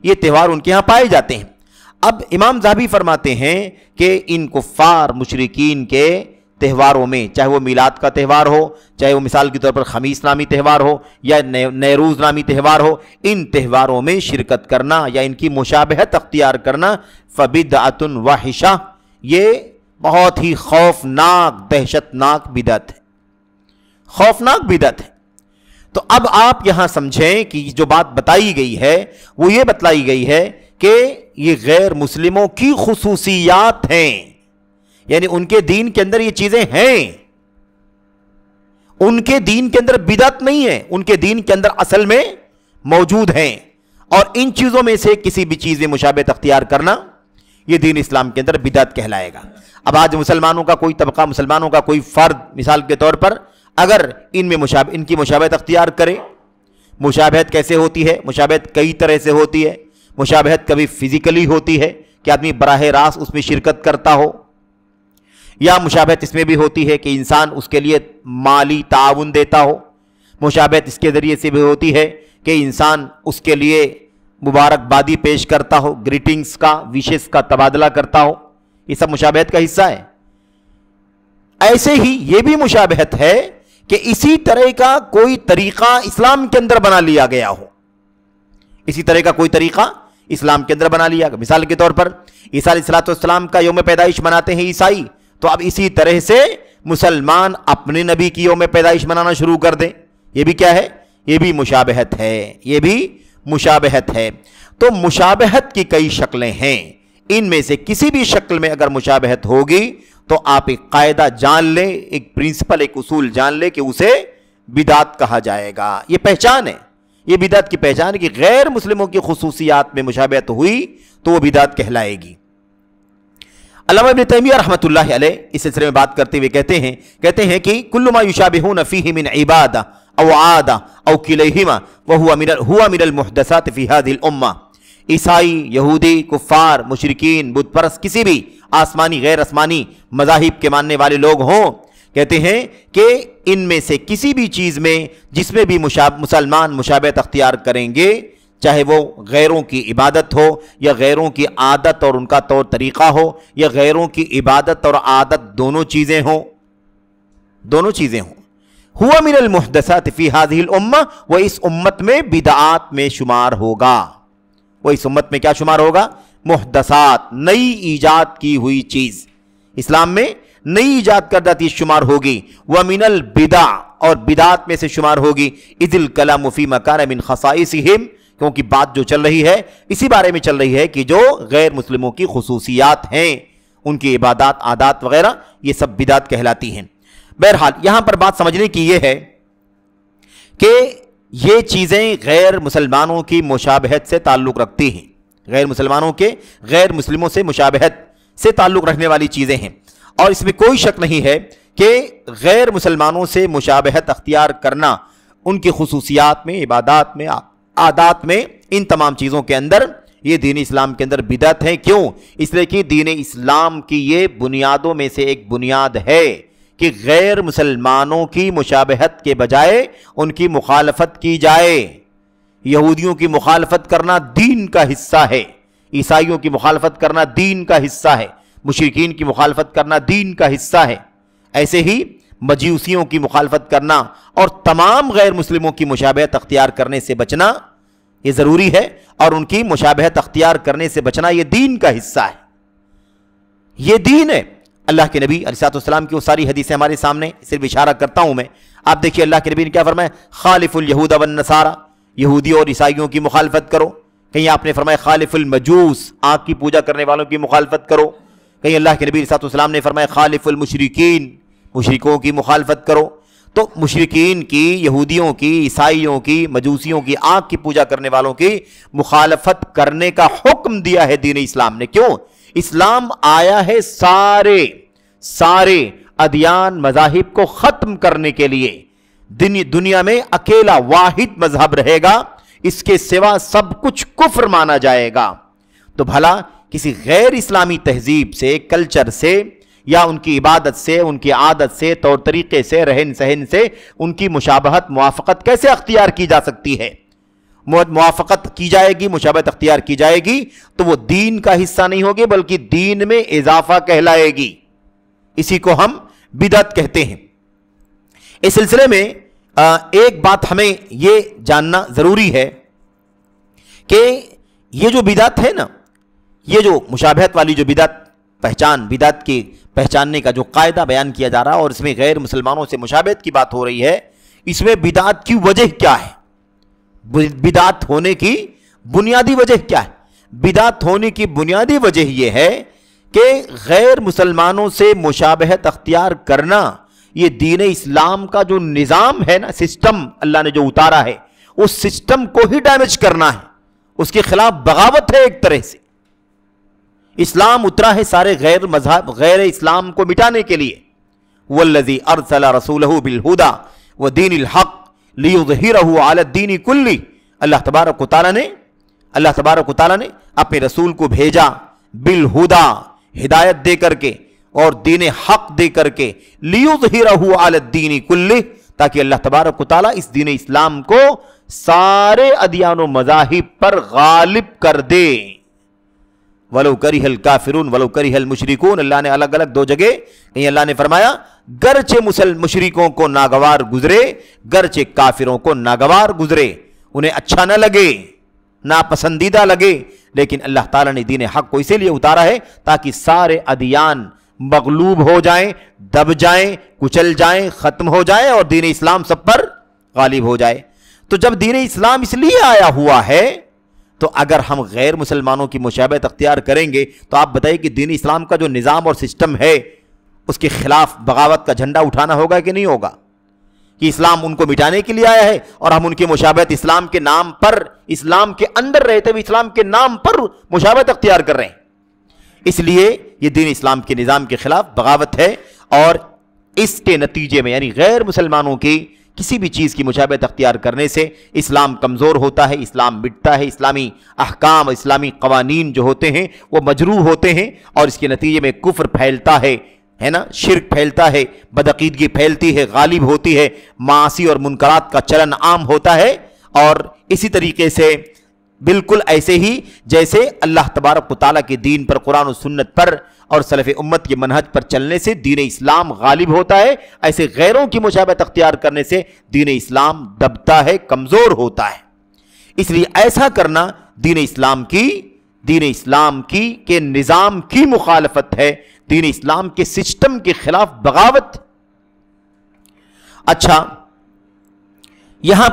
یہ تہوار ان کے ہاں پائے جاتے ہیں۔ اب امام ذہبی فرماتے ہیں کہ ان کفار مشرکین کے تہواروں میں، چاہے وہ میلاد کا تہوار ہو، چاہے وہ مثال کے طور پر خمیس نامی تہوار ہو یا نیروز نامی تہوار ہو، ان تہواروں میں شرکت کرنا یا ان کی مشابہت اختیار کرنا فبدعۃ وحشہ، یہ بہت ہی خوفناک، دہشتناک بدعت ہے، خوفناک بدعت ہے۔ تو اب آپ یہاں سمجھیں کہ جو بات بتائی گئی ہے وہ یہ بتلائی گئی ہے کہ یہ غیر مسلموں کی خصوصیات ہیں، یعنی ان کے دین کے اندر یہ چیزیں ہیں، ان کے دین کے اندر بدعت نہیں ہے، ان کے دین کے اندر اصل میں موجود ہیں، اور ان چیزوں میں سے کسی بھی چیز میں مشابہت اختیار کرنا یہ دین اسلام کے اندر بدعت کہلائے گا۔ اب آج مسلمانوں کا کوئی طبقہ، مسلمانوں کا کوئی فرد مثال کے طور پر اگر ان کی مشابہت اختیار کرے، مشابہت کیسے ہوتی ہے؟ مشابہت کئی طرح سے ہوتی ہے۔ مشابہت کبھی فزیکلی ہوتی ہے کہ آدمی براہ راست اس میں شرکت کرتا ہو، یا مشابہت اس میں بھی ہوتی ہے کہ انسان اس کے لیے مالی تعاون دیتا ہو۔ مشابہت اس کے ذریعے سے بھی ہوتی ہے کہ انسان اس کے لیے مبارکبادی پیش کرتا ہو، گریٹنگز کا، وشز کا تبادلہ کرتا ہو، یہ سب مشابہت کا حصہ ہے۔ ایسے ہی یہ بھی مشابہت ہے کہ اسی طرح کا کوئی طریقہ اسلام کے اندر بنا لیا گیا ہو، اسی طرح کا کوئی طریقہ اسلام کے اندر بنا لیا گیا۔ مثال کے طور پر عیسیٰ علیہ السلام کا یوم پیدائش مناتے ہیں عیسائی، تو اب اسی طرح سے مسلمان اپنے نبی کی یوم پیدائش منانا شروع کر دیں، یہ بھی کیا ہے؟ یہ بھی مشابہت ہے، یہ بھی مشابہت ہے۔ تو مشابہت کی کئی شکلیں ہیں، ان میں سے کسی بھی شکل میں اگر مشابہت ہوگی تو آپ ایک قاعدہ جان لیں، ایک پرنسپل، ایک اصول جان لیں کہ اسے بدعت کہا جائے گا۔ یہ پہچان ہے، یہ بدعت کی پہچان ہے کہ غیر مسلموں کی خصوصیات میں مشابہت ہوئی تو وہ بدعت کہلائے گی۔ علامہ ابن تیمیہ رحمۃ اللہ علیہ اس سلسلے میں بات کرتے ہوئے کہتے ہیں کہ کل ما یشابہون فیہ من عبادہ او عادہ او کلیہما وہو من المحدثات فی ہذہ الامہ۔ عیسائی، یہودی، کفار، مشرکین، بت پرست، کسی بھی آسمانی غیر آسمانی مذاہب کے ماننے والے لوگ ہوں، کہتے ہیں کہ ان میں سے کسی بھی چیز میں جس میں بھی مسلمان مشابہت اختیار کریں گے، چاہے وہ غیروں کی عبادت ہو یا غیروں کی عادت اور ان کا طور طریقہ ہو، یا غیروں کی عبادت اور عادت دونوں چیزیں ہوں، ہوا من المحدثات فی ہذہ الامہ، وہ اس امت میں بدعات میں شمار ہوگا۔ وہ اس امت میں کیا شمار ہوگا؟ محدثات، نئی ایجاد کی ہوئی چیز، اسلام میں نئی ایجاد کردہ چیز شمار ہوگی۔ ومن البدع، اور بدعات میں سے شمار ہوگی۔ اذ الکلام فی ما کان من خصائصہم، کیونکہ بات جو چل رہی ہے اسی بارے میں چل رہی ہے کہ جو غیر مسلموں کی خصوصیات ہیں، ان کی عبادات، عادات وغیرہ، یہ سب بدعت کہلاتی ہیں۔ بہرحال یہاں پر بات سمجھنے کی یہ ہے کہ یہ چیزیں غیر مسلمانوں کی مشابہت سے تعلق رکھتی ہیں، غیر مسلمانوں کے غیر مسلموں سے مشابہت سے تعلق رکھنے والی چیزیں ہیں، اور اس میں کوئی شک نہیں ہے کہ غیر مسلمانوں سے مشابہت اختیار کرنا ان کی خصوصیات میں، عبادات میں، عادات میں، ان تمام چیزوں کے اندر یہ دین اسلام کے اندر بدعت ہے۔ کیوں؟ اس لیے کہ دین اسلام کی یہ بنیادوں میں سے ایک بنیاد ہے کہ غیر مسلمانوں کی مشابہت کے بجائے ان کی مخالفت کی جائے۔ یہودیوں کی مخالفت کرنا دین کا حصہ ہے، عیسائیوں کی مخالفت کرنا دین کا حصہ ہے، مشرکین کی مخالفت کرنا دین کا حصہ ہے۔ ایسے ہی مجوسیوں کی مخالفت کرنا اور تمام غیر مسلموں کی مشابہت اختیار کرنے سے بچنا یہ ضروری ہے، اور ان کی مشابہت اختیار کرنے سے بچنا یہ دین کا حصہ ہے، یہ دین ہے۔ اللہ کے نبی علیہ السلام کی وہ ساری حدیثیں ہمارے سامنے، صرف اشارہ کرتا ہوں میں، آپ دیکھیے اللہ کے نبی نے کیا فرمایا؟ خالف الیہود والنصارى، یہودیوں اور عیسائیوں کی مخالفت کرو۔ کہیں آپ نے فرمایا خالف المجوس، آگ کی پوجا کرنے والوں کی مخالفت کرو۔ کہیں اللہ کے نبی علیہ السلام نے فرمایا خالف المشرکین، مشرکوں کی مخالفت کرو۔ تو مشرکین کی، یہودیوں کی، عیسائیوں کی، مجوسیوں کی، آگ کی پوجا کرنے والوں کی مخالفت کرنے کا حکم دیا ہے دین اسلام نے۔ کیوں؟ اسلام آیا ہے سارے ادیان، مذاہب کو ختم کرنے کے لیے۔ دنیا میں اکیلا واحد مذہب رہے گا، اس کے سوا سب کچھ کفر مانا جائے گا۔ تو بھلا کسی غیر اسلامی تہذیب سے، کلچر سے، یا ان کی عبادت سے، ان کی عادت سے، طور طریقے سے، رہن سہن سے ان کی مشابہت، موافقت کیسے اختیار کی جا سکتی ہے؟ موافقت کی جائے گی، مشابہت اختیار کی جائے گی تو وہ دین کا حصہ نہیں ہوگی بلکہ دین میں اضافہ کہلائے گی۔ اسی کو ہم بدعت کہتے ہیں۔ اس سلسلے میں ایک بات ہمیں یہ جاننا ضروری ہے کہ یہ جو بدعت ہے نا، یہ جو مشابہت والی جو بدعت کی پہچاننے کا جو قاعدہ بیان کیا جا رہا ہے، اور اس میں غیر مسلمانوں سے مشابہت کی بات ہو رہی ہے، اس میں بدعت کی وجہ کیا ہے؟ بدعت ہونے کی بنیادی وجہ کیا ہے؟ بدعت ہونے کی بنیادی وجہ یہ ہے کہ غیر مسلمانوں سے مشابہت اختیار کرنا یہ دین اسلام کا جو نظام ہے نا، سسٹم اللہ نے جو اتارا ہے، اس سسٹم کو ہی ڈیمیج کرنا ہے، اس کے خلاف بغاوت ہے ایک طرح سے۔ اسلام اترا ہے سارے غیر مذہب، غیر اسلام کو مٹانے کے لیے۔ والذی ارسل رسولہ بالہدی ودین الحق لیظہرہ علی الدین کلہ، اللہ تبارک و تعالیٰ نے اپنے رسول کو بھیجا بالہدی، ہدایت دے کر کے اور دین حق دے کر کے، لیظہرہ علی الدین کلہ، تاکہ اللہ تبارک و تعالیٰ اس دین اسلام کو سارے ادیان و مذاہب پر غالب کر دے۔ وَلَوْ كَرِهَ الْكَافِرُونَ وَلَوْ كَرِهَ الْمُشْرِكُونَ، اللہ نے الگ الگ دو جگہ کہیں اللہ نے فرمایا گرچہ مشرکوں کو ناگوار گزرے، گرچہ کافروں کو ناگوار گزرے، انہیں اچھا نہ لگے، ناپسندیدہ لگے، لیکن اللہ تعالیٰ نے دین حق کو اسی لیے اتارا ہے تاکہ سارے ادیان مغلوب ہو جائیں، دب جائیں، کچل جائیں، ختم ہو جائیں، اور دین اسلام سب پر غالب ہو جائے۔ تو جب دین اسلام اس لیے آیا ہوا ہے، تو اگر ہم غیر مسلمانوں کی مشابہت اختیار کریں گے تو آپ بتائیے کہ دین اسلام کا جو نظام اور سسٹم ہے اس کے خلاف بغاوت کا جھنڈا اٹھانا ہوگا کہ نہیں ہوگا؟ کہ اسلام ان کو مٹانے کے لیے آیا ہے اور ہم ان کی مشابہت اسلام کے نام پر، اسلام کے اندر رہتے ہوئے اسلام کے نام پر مشابہت اختیار کر رہے ہیں۔ اس لیے یہ دین اسلام کے نظام کے خلاف بغاوت ہے، اور اس کے نتیجے میں یعنی غیر مسلمانوں کی کسی بھی چیز کی مشابہت اختیار کرنے سے اسلام کمزور ہوتا ہے، اسلام مٹتا ہے، اسلامی احکام، اسلامی قوانین جو ہوتے ہیں وہ مجروح ہوتے ہیں، اور اس کے نتیجے میں کفر پھیلتا ہے نا، شرک پھیلتا ہے، بدعقیدگی پھیلتی ہے، غالب ہوتی ہے، معاصی اور منکرات کا چلن عام ہوتا ہے۔ اور اسی طریقے سے بالکل ایسے ہی جیسے اللہ تبارک و تعالیٰ کے دین پر، قرآن و سنت پر اور سلف امت کے منہج پر چلنے سے دین اسلام غالب ہوتا ہے، ایسے غیروں کی مشابہت اختیار کرنے سے دین اسلام دبتا ہے، کمزور ہوتا ہے۔ اس لیے ایسا کرنا دین اسلام کی کے نظام کی مخالفت ہے، دین اسلام کے سسٹم کے خلاف بغاوت۔ اچھا، یہاں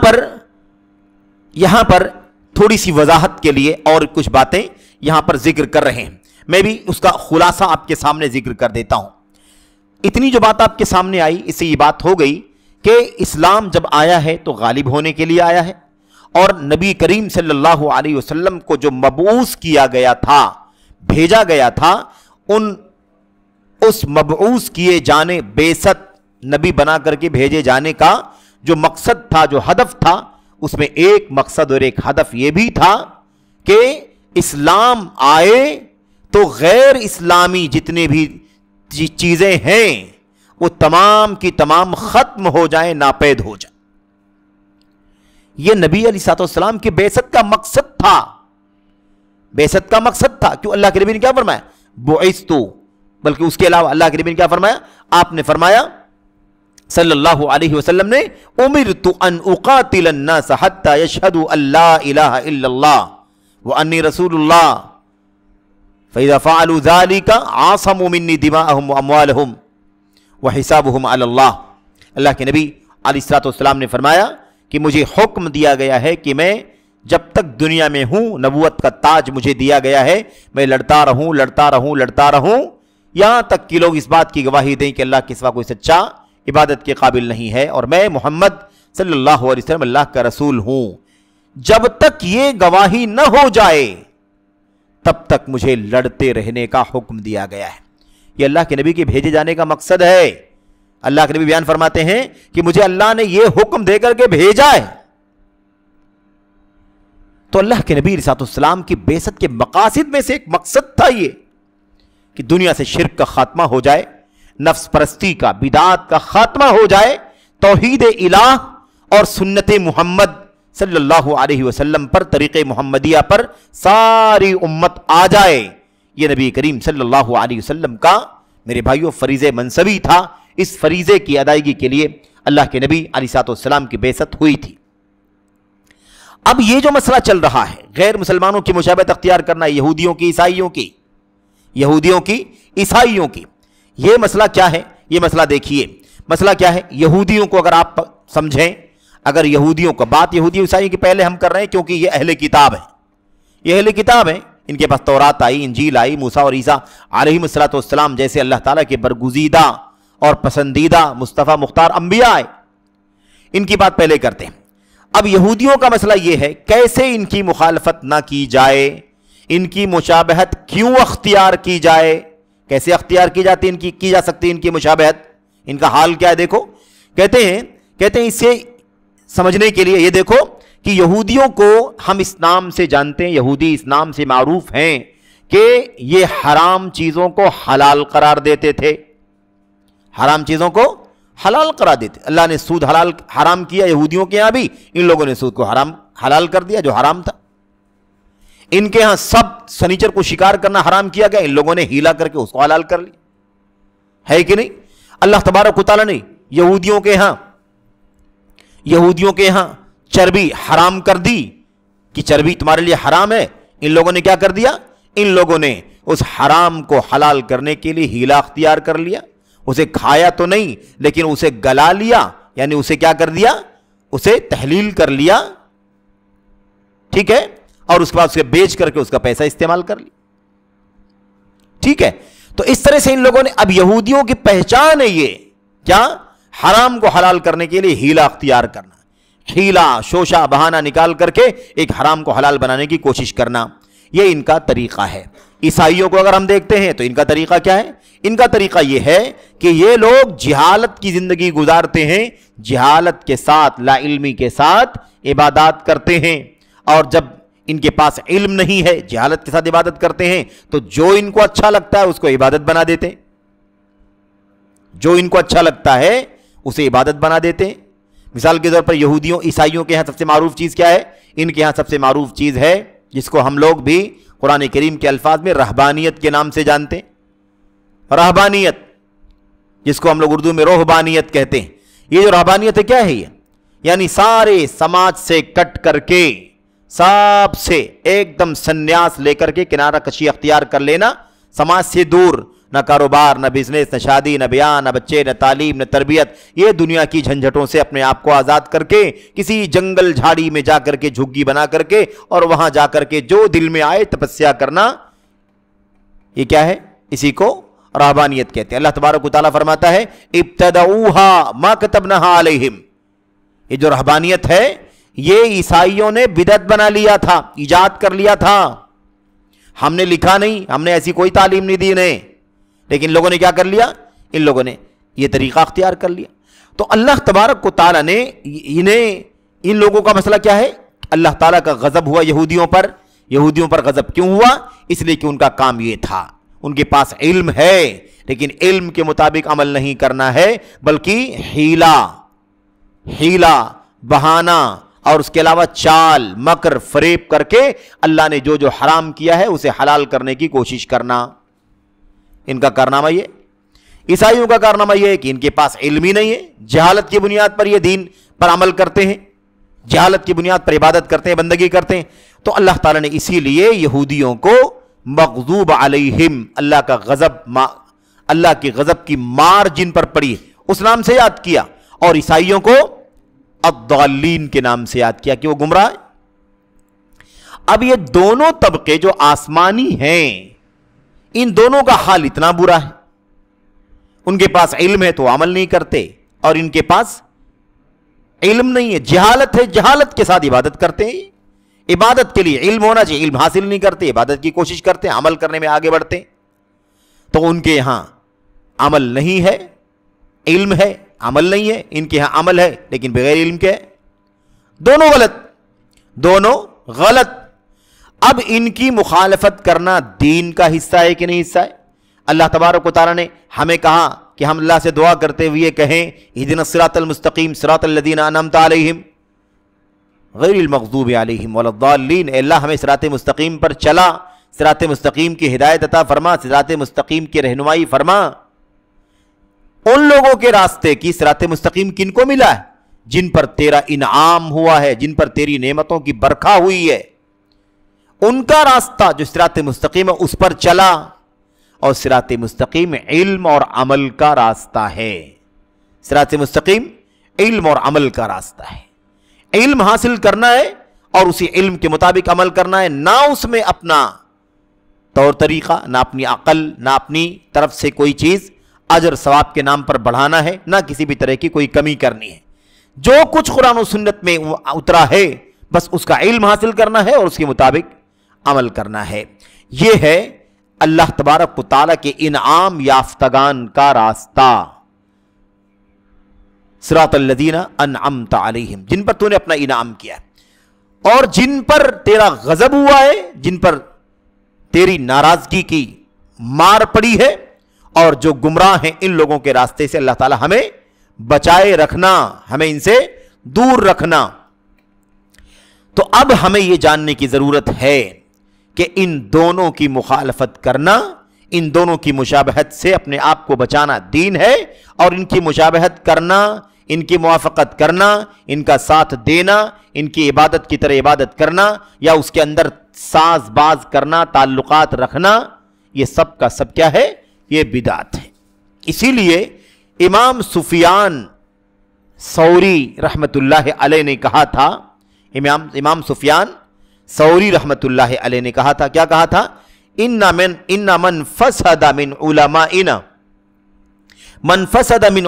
پر تھوڑی سی وضاحت کے لیے اور کچھ باتیں یہاں پر ذکر کر رہے ہیں، میں بھی اس کا خلاصہ آپ کے سامنے ذکر کر دیتا ہوں۔ اتنی جو بات آپ کے سامنے آئی، اس سے یہ بات ہو گئی کہ اسلام جب آیا ہے تو غالب ہونے کے لیے آیا ہے، اور نبی کریم صلی اللہ علیہ وسلم کو جو مبعوث کیا گیا تھا، بھیجا گیا تھا، اس مبعوث کیے جانے، بعثت نبی بنا کر کے بھیجے جانے کا جو مقصد تھا، جو ہدف تھا، اس میں ایک مقصد اور ایک ہدف یہ بھی تھا کہ اسلام آئے تو غیر اسلامی جتنے بھی چیزیں ہیں وہ تمام کی تمام ختم ہو جائیں، ناپید ہو جائیں۔ یہ نبی علیہ الصلوۃ والسلام کی بعثت کا مقصد تھا، بعثت کا مقصد تھا۔ کیوں؟ اللہ کے نبی نے کیا فرمایا؟ بعثت، بلکہ اس کے علاوہ اللہ کے نبی نے کیا فرمایا؟ آپ نے فرمایا صلی اللہ علیہ وسلم نے، امرت ان اقاتل الناس حتی یشہدوا ان لا الہ الا اللہ وانی رسول اللہ فاذا فعلوا ذلك عاصموا منی دماءهم واموالهم وحسابهم علی اللہ۔ اللہ کے نبی علیہ الصلوۃ والسلام نے فرمایا کہ مجھے حکم دیا گیا ہے کہ میں جب تک دنیا میں ہوں، نبوت کا تاج مجھے دیا گیا ہے، میں لڑتا رہوں یہاں تک کہ لوگ اس بات کی گواہی دیں کہ اللہ کے سوا کوئی سچا عبادت کے قابل نہیں ہے، اور میں محمد صلی اللہ علیہ وسلم اللہ کا رسول ہوں۔ جب تک یہ گواہی نہ ہو جائے تب تک مجھے لڑتے رہنے کا حکم دیا گیا ہے۔ یہ اللہ کے نبی کے بھیجے جانے کا مقصد ہے۔ اللہ کے نبی بیان فرماتے ہیں کہ مجھے اللہ نے یہ حکم دے کر کے بھیجا ہے۔ تو اللہ کے نبی علیہ السلام کی بعثت کے مقاصد میں سے ایک مقصد تھا یہ کہ دنیا سے شرک کا خاتمہ ہو جائے، نفس پرستی کا، بدعات کا خاتمہ ہو جائے، توحید الہ اور سنت محمد صلی اللہ علیہ وسلم پر، طریقے محمدیہ پر ساری امت آ جائے۔ یہ نبی کریم صلی اللہ علیہ وسلم کا میرے بھائیوں فریضہ منصبی تھا۔ اس فریضے کی ادائیگی کے لیے اللہ کے نبی علیہ السلام کی بعثت ہوئی تھی۔ اب یہ جو مسئلہ چل رہا ہے غیر مسلمانوں کی مشابہت اختیار کرنا، یہودیوں کی، عیسائیوں کی، یہ مسئلہ کیا ہے؟ یہ مسئلہ دیکھیے، مسئلہ کیا ہے؟ یہودیوں کو اگر آپ سمجھیں، اگر یہودیوں کا بات یہودی عیسائی کی پہلے ہم کر رہے ہیں کیونکہ یہ اہل کتاب ہیں، یہ اہل کتاب ہیں، ان کے پاس تورات آئی، انجیل آئی، موسیٰ اور عیسیٰ علیہ الصلوۃ والسلام جیسے اللہ تعالیٰ کے برگزیدہ اور پسندیدہ مصطفیٰ مختار انبیاء آئے، ان کی بات پہلے کرتے ہیں۔ اب یہودیوں کا مسئلہ یہ ہے کیسے ان کی مخالفت نہ کی جائے، ان کی مشابہت کیوں اختیار کی جائے، کیسے اختیار کی جاتی کی جا سکتی ان کی مشابہت، ان کا حال کیا ہے دیکھو۔ کہتے ہیں اسے سمجھنے کے لیے یہ دیکھو کہ یہودیوں کو ہم اس نام سے جانتے ہیں، یہودی اس نام سے معروف ہیں کہ یہ حرام چیزوں کو حلال قرار دیتے تھے، حرام چیزوں کو حلال قرار دیتے۔ اللہ نے سود حرام کیا یہودیوں کے ہاں بھی، ان لوگوں نے سود کو حلال کر دیا جو حرام تھا۔ ان کے ہاں سب سنیچر کو شکار کرنا حرام کیا گیا، ان لوگوں نے ہیلا کر کے اس کو حلال کر لیا، ہے کہ نہیں؟ اللہ تبارک و تعالیٰ نے یہودیوں کے ہاں چربی حرام کر دی کہ چربی تمہارے لیے حرام ہے، ان لوگوں نے کیا کر دیا؟ ان لوگوں نے اس حرام کو حلال کرنے کے لیے ہیلا اختیار کر لیا، اسے کھایا تو نہیں لیکن اسے گلا لیا، یعنی اسے کیا کر دیا؟ اسے تحلیل کر لیا، ٹھیک ہے، اور اس کے بعد اسے بیچ کر کے اس کا پیسہ استعمال کر لیا، ٹھیک ہے۔ تو اس طرح سے ان لوگوں نے، اب یہودیوں کی پہچان ہے یہ کیا؟ حرام کو حلال کرنے کے لیے ہیلا اختیار کرنا، ہیلا شوشہ بہانہ نکال کر کے ایک حرام کو حلال بنانے کی کوشش کرنا، یہ ان کا طریقہ ہے۔ عیسائیوں کو اگر ہم دیکھتے ہیں تو ان کا طریقہ کیا ہے؟ ان کا طریقہ یہ ہے کہ یہ لوگ جہالت کی زندگی گزارتے ہیں، جہالت کے ساتھ، لا علمی کے ساتھ عبادات کرتے ہیں، اور جب ان کے پاس علم نہیں ہے جہالت کے ساتھ عبادت کرتے ہیں تو جو ان کو اچھا لگتا ہے اس کو عبادت بنا دیتے ہیں، جو ان کو اچھا لگتا ہے اسے عبادت بنا دیتے ہیں۔ مثال کے طور پر عیسائیوں کے ہاں سب سے معروف چیز کیا ہے؟ ان کے ہاں سب سے معروف چیز ہے جس کو ہم لوگ بھی قرآن کریم کے الفاظ میں رہبانیت کے نام سے جانتے ہیں۔ رہبانیت، جس کو ہم لوگ اردو میں روحبانیت کہتے ہیں، یہ جو رہبانیت ہے کیا ہے؟ یہ یعنی سارے سماج سے کٹ کر کے، سب سے ایک دم سنیاس لے کر کے کنارہ کشی اختیار کر لینا، سماج سے دور، نہ کاروبار، نہ بزنس، نہ شادی، نہ بیاہ، نہ بچے، نہ تعلیم، نہ تربیت، یہ دنیا کی جھنجھٹوں سے اپنے آپ کو آزاد کر کے کسی جنگل جھاڑی میں جا کر کے جھگی بنا کر کے اور وہاں جا کر کے جو دل میں آئے تپسیا کرنا، یہ کیا ہے؟ اسی کو رہبانیت کہتے ہیں۔ اللہ تبارک و تعالیٰ فرماتا ہے ابتدعوها ما كتبناها علیہم، یہ جو رہبانیت ہے یہ عیسائیوں نے بدعت بنا لیا تھا، ایجاد کر لیا تھا، ہم نے لکھا نہیں، ہم نے ایسی کوئی تعلیم نہیں دی انہیں، لیکن لوگوں نے کیا کر لیا؟ ان لوگوں نے یہ طریقہ اختیار کر لیا۔ تو اللہ تبارک و تعالیٰ نے ان لوگوں کا مسئلہ کیا ہے؟ اللہ تعالیٰ کا غضب ہوا یہودیوں پر غضب کیوں ہوا؟ اس لیے کہ ان کا کام یہ تھا، ان کے پاس علم ہے لیکن علم کے مطابق عمل نہیں کرنا ہے، بلکہ ہیلا بہانہ اور اس کے علاوہ چال مکر فریب کر کے اللہ نے جو حرام کیا ہے اسے حلال کرنے کی کوشش کرنا، ان کا کارنامہ یہ۔ عیسائیوں کا کارنامہ یہ ہے کہ ان کے پاس علم ہی نہیں ہے، جہالت کی بنیاد پر یہ دین پر عمل کرتے ہیں، جہالت کی بنیاد پر عبادت کرتے ہیں، بندگی کرتے ہیں۔ تو اللہ تعالیٰ نے اسی لیے یہودیوں کو مغضوب علیہم، اللہ کے غضب کی مار جن پر پڑی اس نام سے یاد کیا، اور عیسائیوں کو الضالین کے نام سے یاد کیا کہ وہ گمراہ ہے۔ اب یہ دونوں طبقے جو آسمانی ہیں، ان دونوں کا حال اتنا برا ہے، ان کے پاس علم ہے تو عمل نہیں کرتے، اور ان کے پاس علم نہیں ہے، جہالت ہے، جہالت کے ساتھ عبادت کرتے ہیں۔ عبادت کے لیے علم ہونا چاہیے، علم حاصل نہیں کرتے، عبادت کی کوشش کرتے ہیں، عمل کرنے میں آگے بڑھتے ہیں۔ تو ان کے یہاں عمل نہیں ہے، علم ہے، عمل نہیں ہے، ان کے یہاں عمل ہے لیکن بغیر علم کے ہے، دونوں غلط۔ اب ان کی مخالفت کرنا دین کا حصہ ہے کہ نہیں حصہ ہے؟ اللہ تبارک و تعالیٰ نے ہمیں کہا کہ ہم اللہ سے دعا کرتے ہوئے کہیں اہدنا الصراط المستقیم صراط الذین انعمت علیہم غیر المغضوب علیہم ولا الضالین، اے اللہ ہمیں صراط مستقیم پر چلا، صراط مستقیم کی ہدایت عطا فرما، صراط مستقیم کی رہنمائی فرما۔ ان لوگوں کے راستے کی صراط مستقیم کن کو ملا ہے؟ جن پر تیرا انعام ہوا ہے، جن پر تیری نعمتوں کی برکھا ہوئی ہے، ان کا راستہ جو صراط مستقیم ہے اس پر چلا، اور صراط مستقیم علم اور عمل کا راستہ ہے۔ صراط مستقیم علم اور عمل کا راستہ ہے، علم حاصل کرنا ہے اور اسی علم کے مطابق عمل کرنا ہے، نہ اس میں اپنا طور طریقہ، نہ اپنی عقل، نہ اپنی طرف سے کوئی چیز اجر ثواب کے نام پر بڑھانا ہے، نہ کسی بھی طرح کی کوئی کمی کرنی ہے۔ جو کچھ قرآن و سنت میں اترا ہے بس اس کا علم حاصل کرنا ہے اور اس کے مطابق عمل کرنا ہے۔ یہ ہے اللہ تبارک و تعالیٰ کے انعام یافتگان کا راستہ، صراط الذین انعمت علیہم، جن پر تو نے اپنا انعام کیا، اور جن پر تیرا غضب ہوا ہے، جن پر تیری ناراضگی کی مار پڑی ہے، اور جو گمراہ ہیں ان لوگوں کے راستے سے اللہ تعالیٰ ہمیں بچائے رکھنا، ہمیں ان سے دور رکھنا۔ تو اب ہمیں یہ جاننے کی ضرورت ہے کہ ان دونوں کی مخالفت کرنا، ان دونوں کی مشابہت سے اپنے آپ کو بچانا دین ہے، اور ان کی مشابہت کرنا، ان کی موافقت کرنا، ان کا ساتھ دینا، ان کی عبادت کی طرح عبادت کرنا یا اس کے اندر ساز باز کرنا، تعلقات رکھنا، یہ سب کا سب کیا ہے؟ یہ بدعت ہے۔ اسی لیے امام سفیان ثوری رحمت اللہ علیہ نے کہا تھا، امام سفیان ثوری رحمت اللہ علیہ نے کہا تھا، کیا کہا تھا؟ ان من فسد من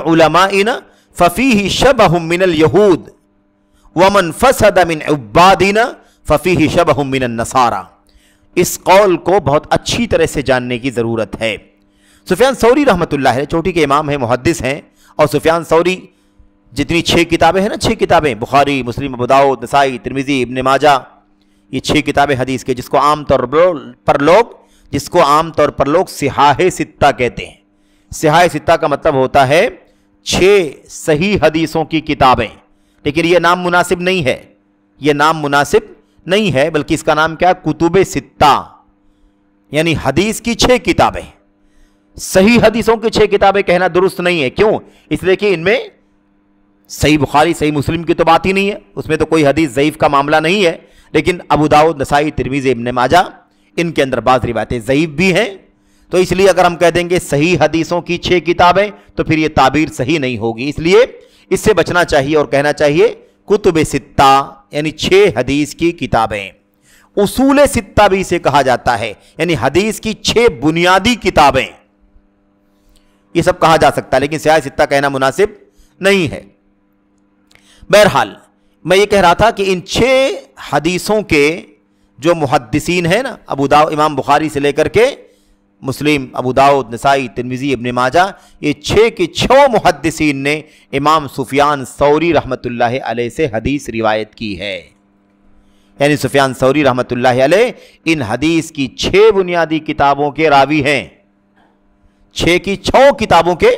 علمائنا ففیہ شبہ من الیہود ومن فسد من عبادنا ففیہ شبہ من النصارى۔ اس قول کو بہت اچھی طرح سے جاننے کی ضرورت ہے۔ سفیان ثوری رحمت اللہ علیہ چوٹی کے امام ہیں، محدث ہیں، اور سفیان ثوری جتنی 6 کتابیں ہیں نا، 6 کتابیں، بخاری، مسلم، ابو داؤد، نسائی، ترمذی، ابن ماجہ، یہ 6 کتابیں حدیث کے جس کو عام طور پر لوگ صحاح ستہ کہتے ہیں۔ صحاح ستہ کا مطلب ہوتا ہے 6 صحیح حدیثوں کی کتابیں، لیکن یہ نام مناسب نہیں ہے، یہ نام مناسب نہیں ہے، بلکہ اس کا نام کیا ہے؟ کتب ستہ، یعنی حدیث کی 6 کتابیں۔ صحیح حدیثوں کی 6 کتابیں کہنا درست نہیں ہے، کیوں؟ اس لیے کہ ان میں صحیح بخاری، صحیح مسلم کی تو بات ہی نہیں ہے، اس میں تو کوئی حدیث ضعیف کا معاملہ نہیں ہے، لیکن ابو داؤد، نسائی، ترمذی، ابن ماجہ، ان کے اندر بعض روایتیں ضعیف بھی ہیں۔ تو اس لیے اگر ہم کہہ دیں گے صحیح حدیثوں کی 6 کتابیں تو پھر یہ تعبیر صحیح نہیں ہوگی، اس لیے اس سے بچنا چاہیے اور کہنا چاہیے کتب ستہ، یعنی 6 حدیث کی کتابیں۔ اصول ستہ بھی اسے کہا جاتا ہے، یعنی حدیث کی 6 بنیادی کتابیں، یہ سب کہا جا سکتا ہے، لیکن صحاح ستہ کہنا مناسب نہیں ہے۔ بہرحال میں یہ کہہ رہا تھا کہ ان 6 حدیثوں کے جو محدثین ہیں نا، امام بخاری سے لے کر کے مسلم، ابو داؤد، نسائی، ترمذی، ابن ماجہ، یہ 6 کے 6 محدثین نے امام سفیان ثوری رحمت اللہ علیہ سے حدیث روایت کی ہے، یعنی سفیان ثوری رحمت اللہ علیہ ان حدیث کی 6 بنیادی کتابوں کے راوی ہیں، 6 کی 6 کتابوں کے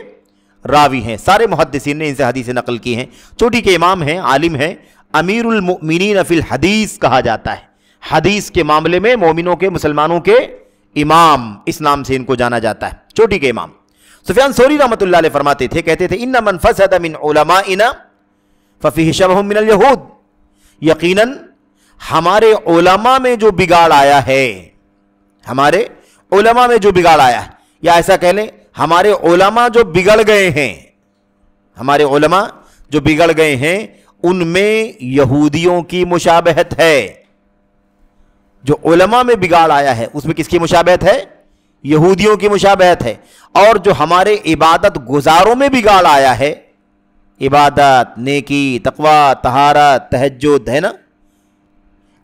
راوی ہیں، سارے محدثین نے ان سے حدیث نقل کی ہیں۔ چوٹی کے امام ہیں، عالم ہیں، امیر المؤمنین فی الحدیث کہا جاتا ہے، حدیث کے معاملے میں مومنوں کے، مسلمانوں کے امام، اس نام سے ان کو جانا جاتا ہے، چوٹی کے امام۔ سفیان ثوری رحمت اللہ علیہ فرماتے تھے، کہتے تھے ان من فسد من علمائنا ففیہ شبہ من الیہود، یقیناً ہمارے علماء میں جو بگاڑ آیا ہے، ہمارے علماء میں جو بگاڑ آیا ہے، یا ایسا کہہ لیں ہمارے علماء جو بگڑ گئے ہیں، ہمارے علماء جو بگڑ گئے ہیں ان میں یہودیوں کی مشابہت ہے۔ جو علماء میں بگاڑ آیا ہے اس میں کس کی مشابہت ہے؟ یہودیوں کی مشابہت ہے۔ اور جو ہمارے عبادت گزاروں میں بگاڑ آیا ہے، عبادت، نیکی، تقوی، طہارت، تہجد، ہے نا،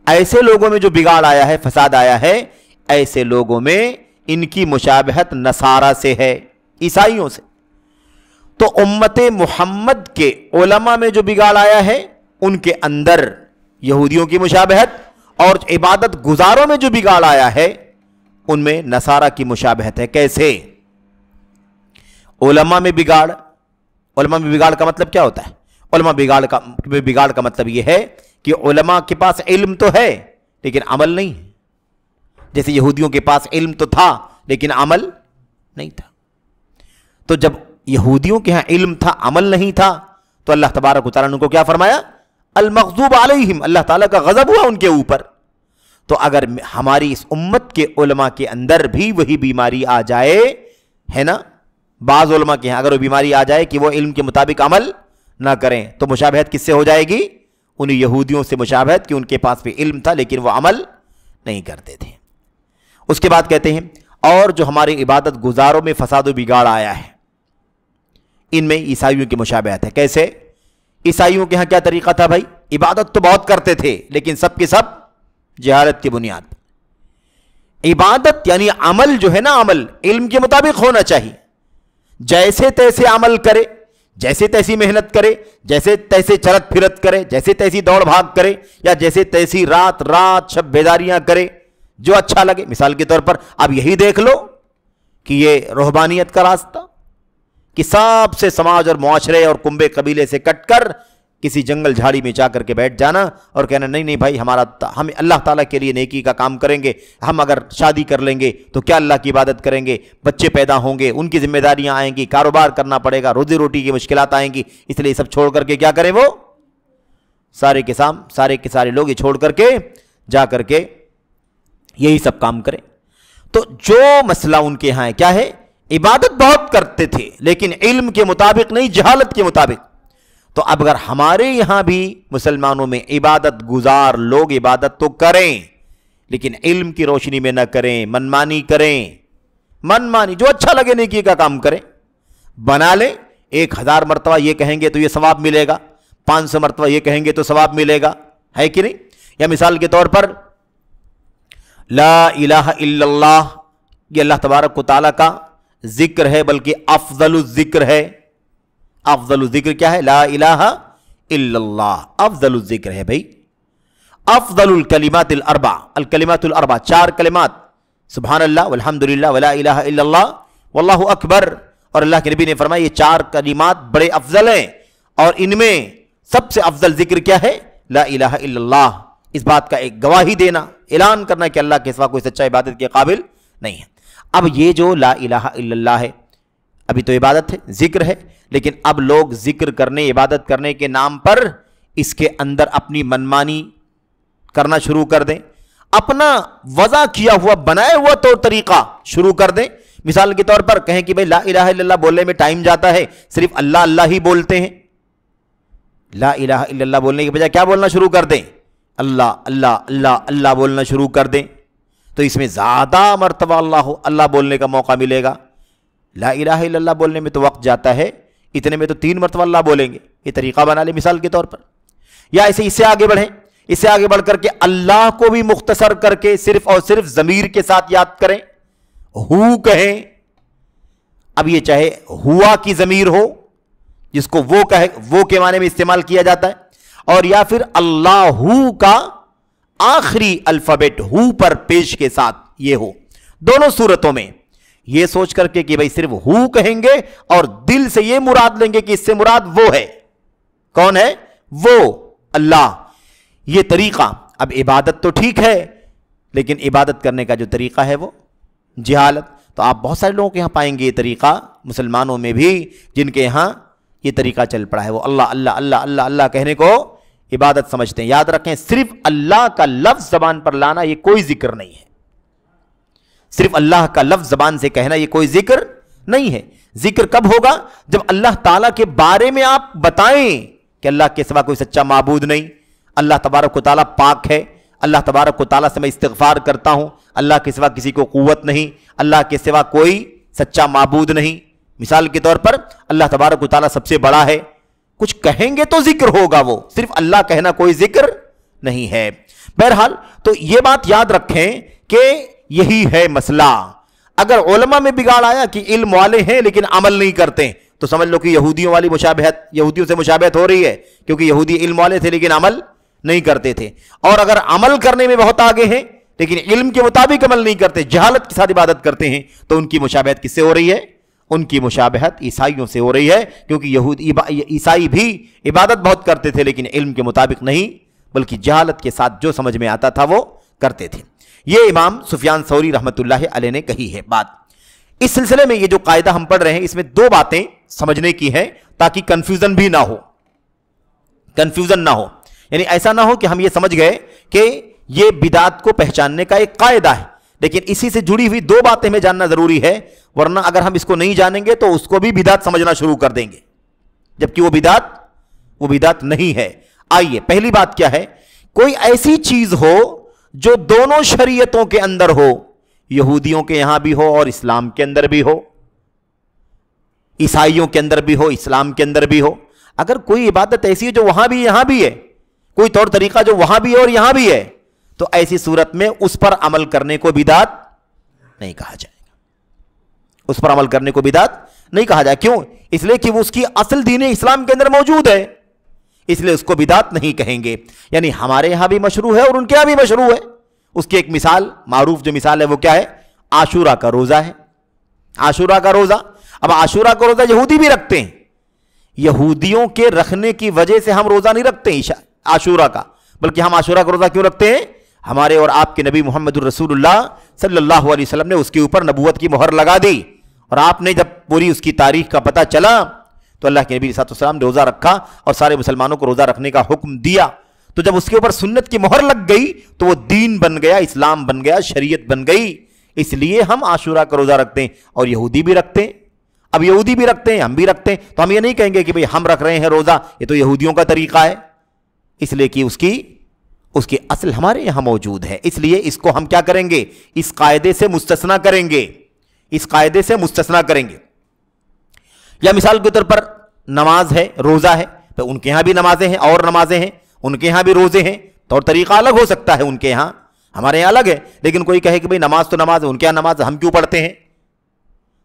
ایسے لوگوں میں جو بگاڑ آیا ہے، فساد آیا ہے، ایسے لوگوں میں ان کی مشابہت نصارہ سے ہے، عیسائیوں سے۔ تو امت محمد کے علماء میں جو بگاڑ آیا ہے ان کے اندر یہودیوں کی مشابہت، اور عبادت گزاروں میں جو بگاڑ آیا ہے ان میں نصارہ کی مشابہت ہے۔ کیسے؟ علماء میں بگاڑ، علماء میں بگاڑ کا مطلب کیا ہوتا ہے؟ علماء بگاڑ کا مطلب یہ ہے کہ علماء کے پاس علم تو ہے لیکن عمل نہیں ہے، جیسے یہودیوں کے پاس علم تو تھا لیکن عمل نہیں تھا۔ تو جب یہودیوں کے ہاں علم تھا، عمل نہیں تھا، تو اللہ تبارک و تعالیٰ نے ان کو کیا فرمایا؟ المغضوب علیہم، اللہ تعالیٰ کا غضب ہوا ان کے اوپر۔ تو اگر ہماری اس امت کے علماء کے اندر بھی وہی بیماری آ جائے، ہے نا، بعض علماء کے ہاں اگر وہ بیماری آ جائے کہ وہ علم کے مطابق عمل نہ کریں، تو مشابہت کس سے ہو جائے گی؟ ان یہودیوں سے مشابہت کہ ان کے پاس بھی علم تھا لیکن وہ عمل نہیں کرتے تھے۔ اس کے بعد کہتے ہیں اور جو ہمارے عبادت گزاروں میں فساد و بگاڑ آیا ہے، ان میں عیسائیوں کی مشابہت ہے۔ کیسے؟ عیسائیوں کے ہاں کیا طریقہ تھا بھائی؟ عبادت تو بہت کرتے تھے لیکن سب کے سب جہالت کی بنیاد پر۔ عبادت یعنی عمل جو ہے نا، عمل علم کے مطابق ہونا چاہیے۔ جیسے تیسے عمل کرے، جیسے تیسی محنت کرے، جیسے تیسے چلت پھرت کرے، جیسے تیسی دوڑ بھاگ کرے، یا جیسے تیسی رات رات شب بیداریاں کرے، جو اچھا لگے۔ مثال کے طور پر اب یہی دیکھ لو کہ یہ روحانیت کا راستہ کہ سب سے سماج اور معاشرے اور کنبے قبیلے سے کٹ کر کسی جنگل جھاڑی میں جا کر کے بیٹھ جانا اور کہنا نہیں نہیں بھائی ہم اللہ تعالیٰ کے لیے نیکی کا کام کریں گے، ہم اگر شادی کر لیں گے تو کیا اللہ کی عبادت کریں گے، بچے پیدا ہوں گے، ان کی ذمہ داریاں آئیں گی، کاروبار کرنا پڑے گا، روزی روٹی کی مشکلات آئیں گی، اس لیے سب چھوڑ کر کے کیا کریں؟ وہ سارے کے سارے لوگ یہ چھوڑ کر کے جا کر کے یہی سب کام کریں۔ تو جو مسئلہ ان کے ہاں ہے کیا ہے؟ عبادت بہت کرتے تھے لیکن علم کے مطابق نہیں، جہالت کے مطابق۔ تو اب اگر ہمارے یہاں بھی مسلمانوں میں عبادت گزار لوگ عبادت تو کریں لیکن علم کی روشنی میں نہ کریں، منمانی کریں، منمانی جو اچھا لگے نیکی کا کام کریں، بنا لیں 1000 مرتبہ یہ کہیں گے تو یہ ثواب ملے گا، 500 مرتبہ یہ کہیں گے تو ثواب ملے گا، ہے کہ نہیں؟ یا مثال کے طور پر لا الہ الا اللہ، یہ اللہ تبارک و تعالیٰ کا ذکر ہے بلکہ افضل الذکر ہے۔ افضل الذکر کیا ہے؟ لا الہ الا اللہ، افضل الذکر ہے بھائی۔ افضل الکلمات الاربع، الکلمات الاربع 4 کلمات، سبحان اللہ والحمدللہ ولا الہ الا اللہ واللہ اکبر، اور اللہ کے نبی نے فرمایا یہ 4 کلمات بڑے افضل ہیں، اور ان میں سب سے افضل ذکر کیا ہے؟ لا الہ الا اللہ۔ اس بات کا ایک گواہی دینا، اعلان کرنا کہ اللہ کے سوا کوئی سچا عبادت کے قابل نہیں ہے۔ اب یہ جو لا الہ الا اللہ ہے، ابھی تو عبادت ہے، ذکر ہے، لیکن اب لوگ ذکر کرنے، عبادت کرنے کے نام پر اس کے اندر اپنی منمانی کرنا شروع کر دیں، اپنا وضع کیا ہوا بنایا ہوا طور طریقہ شروع کر دیں۔ مثال کے طور پر کہیں کہ بھائی لا الہ الا اللہ بولنے میں ٹائم جاتا ہے، صرف اللہ اللہ ہی بولتے ہیں۔ لا الہ الا اللہ بولنے کے بجائے کیا بولنا شروع کر دیں؟ اللہ اللہ اللہ اللہ بولنا شروع کر دیں، تو اس میں زیادہ مرتبہ اللہ اللہ بولنے کا موقع ملے گا۔ لا الہ الا اللہ بولنے میں تو وقت جاتا ہے، اتنے میں تو 3 مرتبہ اللہ بولیں گے، یہ طریقہ بنا لے مثال کے طور پر۔ یا اس سے آگے بڑھیں، اس سے آگے بڑھ کر کے اللہ کو بھی مختصر کر کے صرف اور صرف ضمیر کے ساتھ یاد کریں، ہو کہیں۔ اب یہ چاہے ہوا کی ضمیر ہو جس کو وہ کہے، وہ کے معنی میں استعمال کیا جاتا ہے، اور یا پھر اللہ کا آخری الفابیٹ ہو پر پیش کے ساتھ یہ ہو، دونوں صورتوں میں یہ سوچ کر کے کہ بھائی صرف ہو کہیں گے اور دل سے یہ مراد لیں گے کہ اس سے مراد وہ ہے۔ کون ہے وہ؟ اللہ۔ یہ طریقہ، اب عبادت تو ٹھیک ہے لیکن عبادت کرنے کا جو طریقہ ہے وہ جہالت۔ تو آپ بہت سارے لوگوں کے یہاں پائیں گے یہ طریقہ، مسلمانوں میں بھی جن کے یہاں یہ طریقہ چل پڑا ہے، وہ اللہ اللہ اللہ اللہ اللہ کہنے کو عبادت سمجھتے ہیں۔ یاد رکھیں صرف اللہ کا لفظ زبان پر لانا یہ کوئی ذکر نہیں ہے، صرف اللہ کا لفظ زبان سے کہنا یہ کوئی ذکر نہیں ہے۔ ذکر کب ہوگا؟ جب اللہ تعالیٰ کے بارے میں آپ بتائیں کہ اللہ کے سوا کوئی سچا معبود نہیں، اللہ تبارک و تعالیٰ پاک ہے، اللہ تبارک و تعالیٰ سے میں استغفار کرتا ہوں، اللہ کے سوا کسی کو قوت نہیں، اللہ کے سوا کوئی سچا معبود نہیں۔ مثال کے طور پر اللہ تبارک و تعالیٰ سب سے بڑا ہے، کچھ کہیں گے تو ذکر ہوگا، وہ صرف اللہ کہنا کوئی ذکر نہیں ہے۔ بہرحال تو یہ بات یاد رکھیں کہ یہی ہے مسئلہ۔ اگر علماء میں بگاڑ آیا کہ علم والے ہیں لیکن عمل نہیں کرتے تو سمجھ لو کہ یہودیوں والی مشابہت، یہودیوں سے مشابہت ہو رہی ہے، کیونکہ یہودی علم والے تھے لیکن عمل نہیں کرتے تھے۔ اور اگر عمل کرنے میں بہت آگے ہیں لیکن علم کے مطابق عمل نہیں کرتے، جہالت کے ساتھ عبادت کرتے ہیں، تو ان کی مشابہت کس سے ہو رہی ہے؟ ان کی مشابہت عیسائیوں سے ہو رہی ہے، کیونکہ عیسائی بھی عبادت بہت کرتے تھے لیکن علم کے مطابق نہیں، بلکہ جہالت کے ساتھ جو سمجھ میں آتا تھا وہ کرتے تھے۔ یہ امام سفیان ثوری رحمۃ اللہ علیہ نے کہی ہے بات۔ اس سلسلے میں یہ جو قاعدہ ہم پڑھ رہے ہیں اس میں 2 باتیں سمجھنے کی ہے تاکہ کنفیوژن بھی نہ ہو، کنفیوژن نہ ہو، یعنی ایسا نہ ہو کہ ہم یہ سمجھ گئے کہ یہ بدعت کو پہچاننے کا ایک قاعدہ ہے، لیکن اسی سے جڑی ہوئی 2 باتیں ہمیں جاننا ضروری ہے، ورنہ اگر ہم اس کو نہیں جانیں گے تو اس کو بھی بدعت سمجھنا شروع کر دیں گے، جبکہ وہ بدعت نہیں ہے۔ آئیے پہلی بات کیا ہے؟ کوئی ایسی چیز ہو جو دونوں شریعتوں کے اندر ہو، یہودیوں کے یہاں بھی ہو اور اسلام کے اندر بھی ہو۔ عیسائیوں کے اندر بھی ہو، اسلام کے اندر بھی ہو، اگر کوئی عبادت ایسی ہے جو وہاں بھی یہاں بھی ہے، کوئی طور طریقہ جو وہاں بھی ہے اور یہاں بھی ہے، تو ایسی صورت میں اس پر عمل کرنے کو بدعت نہیں کہا جائے گا، اس پر عمل کرنے کو بدعت نہیں کہا جائے. کیوں؟ اس لیے کہ وہ اس کی اصل دین اسلام کے اندر موجود ہے، اس لیے اس کو بدعت نہیں کہیں گے. یعنی ہمارے یہاں بھی مشروع ہے اور ان کے یہاں بھی مشروع ہے. اس کی ایک مثال، معروف جو مثال ہے وہ کیا ہے؟ عاشورہ کا روزہ ہے. عاشورہ کا روزہ، اب عاشورہ کا روزہ یہودی بھی رکھتے ہیں، یہودیوں کے رکھنے کی وجہ سے ہم روزہ نہیں رکھتے عاشورہ کا، بلکہ ہم عاشورہ کا روزہ کیوں رکھتے ہیں؟ ہمارے اور آپ کے نبی محمد الرسول اللہ صلی اللہ علیہ وسلم نے اس کے اوپر نبوت کی مہر لگا دی، اور آپ نے جب پوری اس کی تاریخ کا پتہ چلا تو اللہ کے نبی صلی اللہ علیہ وسلم نے روزہ رکھا اور سارے مسلمانوں کو روزہ رکھنے کا حکم دیا. تو جب اس کے اوپر سنت کی مہر لگ گئی تو وہ دین بن گیا، اسلام بن گیا، شریعت بن گئی. اس لیے ہم عاشورہ کا روزہ رکھتے ہیں اور یہودی بھی رکھتے ہیں. اب یہودی بھی رکھتے ہیں، ہم بھی رکھتے ہیں، تو ہم یہ نہیں کہیں گے کہ بھئی ہم رکھ رہے ہیں روزہ، یہ تو یہودیوں کا طریقہ ہے، اس لیے کہ اس کی اصل ہمارے یہاں موجود ہے. اس لیے اس کو ہم کیا کریں گے؟ اس قاعدے سے مستثنا کریں گے، اس قاعدے سے مستثنا کریں گے. یا مثال کے طور پر نماز ہے، روزہ ہے، تو ان کے ہاں بھی نمازیں ہیں اور نمازیں ہیں، ان کے ہاں بھی روزے ہیں، طور طریقہ الگ ہو سکتا ہے ان کے ہاں، ہمارے یہاں الگ ہے. لیکن کوئی کہے کہ بھئی نماز تو نماز ہے، ان کے ہاں نماز ہم کیوں پڑھتے ہیں،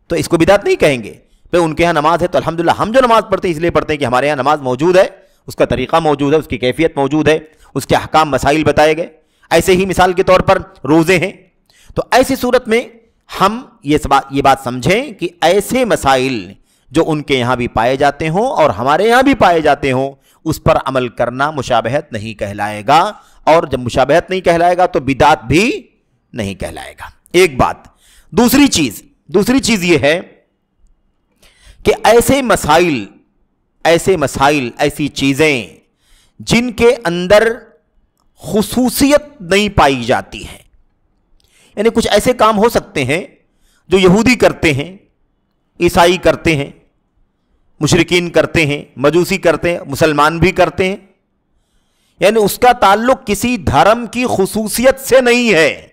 تو اس کو بدعت نہیں کہیں گے. بھئی ان کے ہاں نماز ہے تو الحمدللہ ہم جو نماز پڑھتے ہیں اس لیے پڑھتے ہیں کہ ہمارے یہاں نماز موجود ہے، اس کا طریقہ موجود ہے، اس کی کیفیت موجود ہے، اس کے احکام مسائل بتائے گئے. ایسے ہی مثال کے طور پر روزے ہیں. تو ایسی صورت میں ہم یہ بات سمجھیں کہ ایسے مسائل جو ان کے یہاں بھی پائے جاتے ہوں اور ہمارے یہاں بھی پائے جاتے ہوں، اس پر عمل کرنا مشابہت نہیں کہلائے گا، اور جب مشابہت نہیں کہلائے گا تو بدعت بھی نہیں کہلائے گا. ایک بات. دوسری چیز یہ ہے کہ ایسے مسائل، ایسی چیزیں جن کے اندر خصوصیت نہیں پائی جاتی ہے، یعنی کچھ ایسے کام ہو سکتے ہیں جو یہودی کرتے ہیں، عیسائی کرتے ہیں، مشرکین کرتے ہیں، مجوسی کرتے ہیں، مسلمان بھی کرتے ہیں، یعنی اس کا تعلق کسی دھرم کی خصوصیت سے نہیں ہے،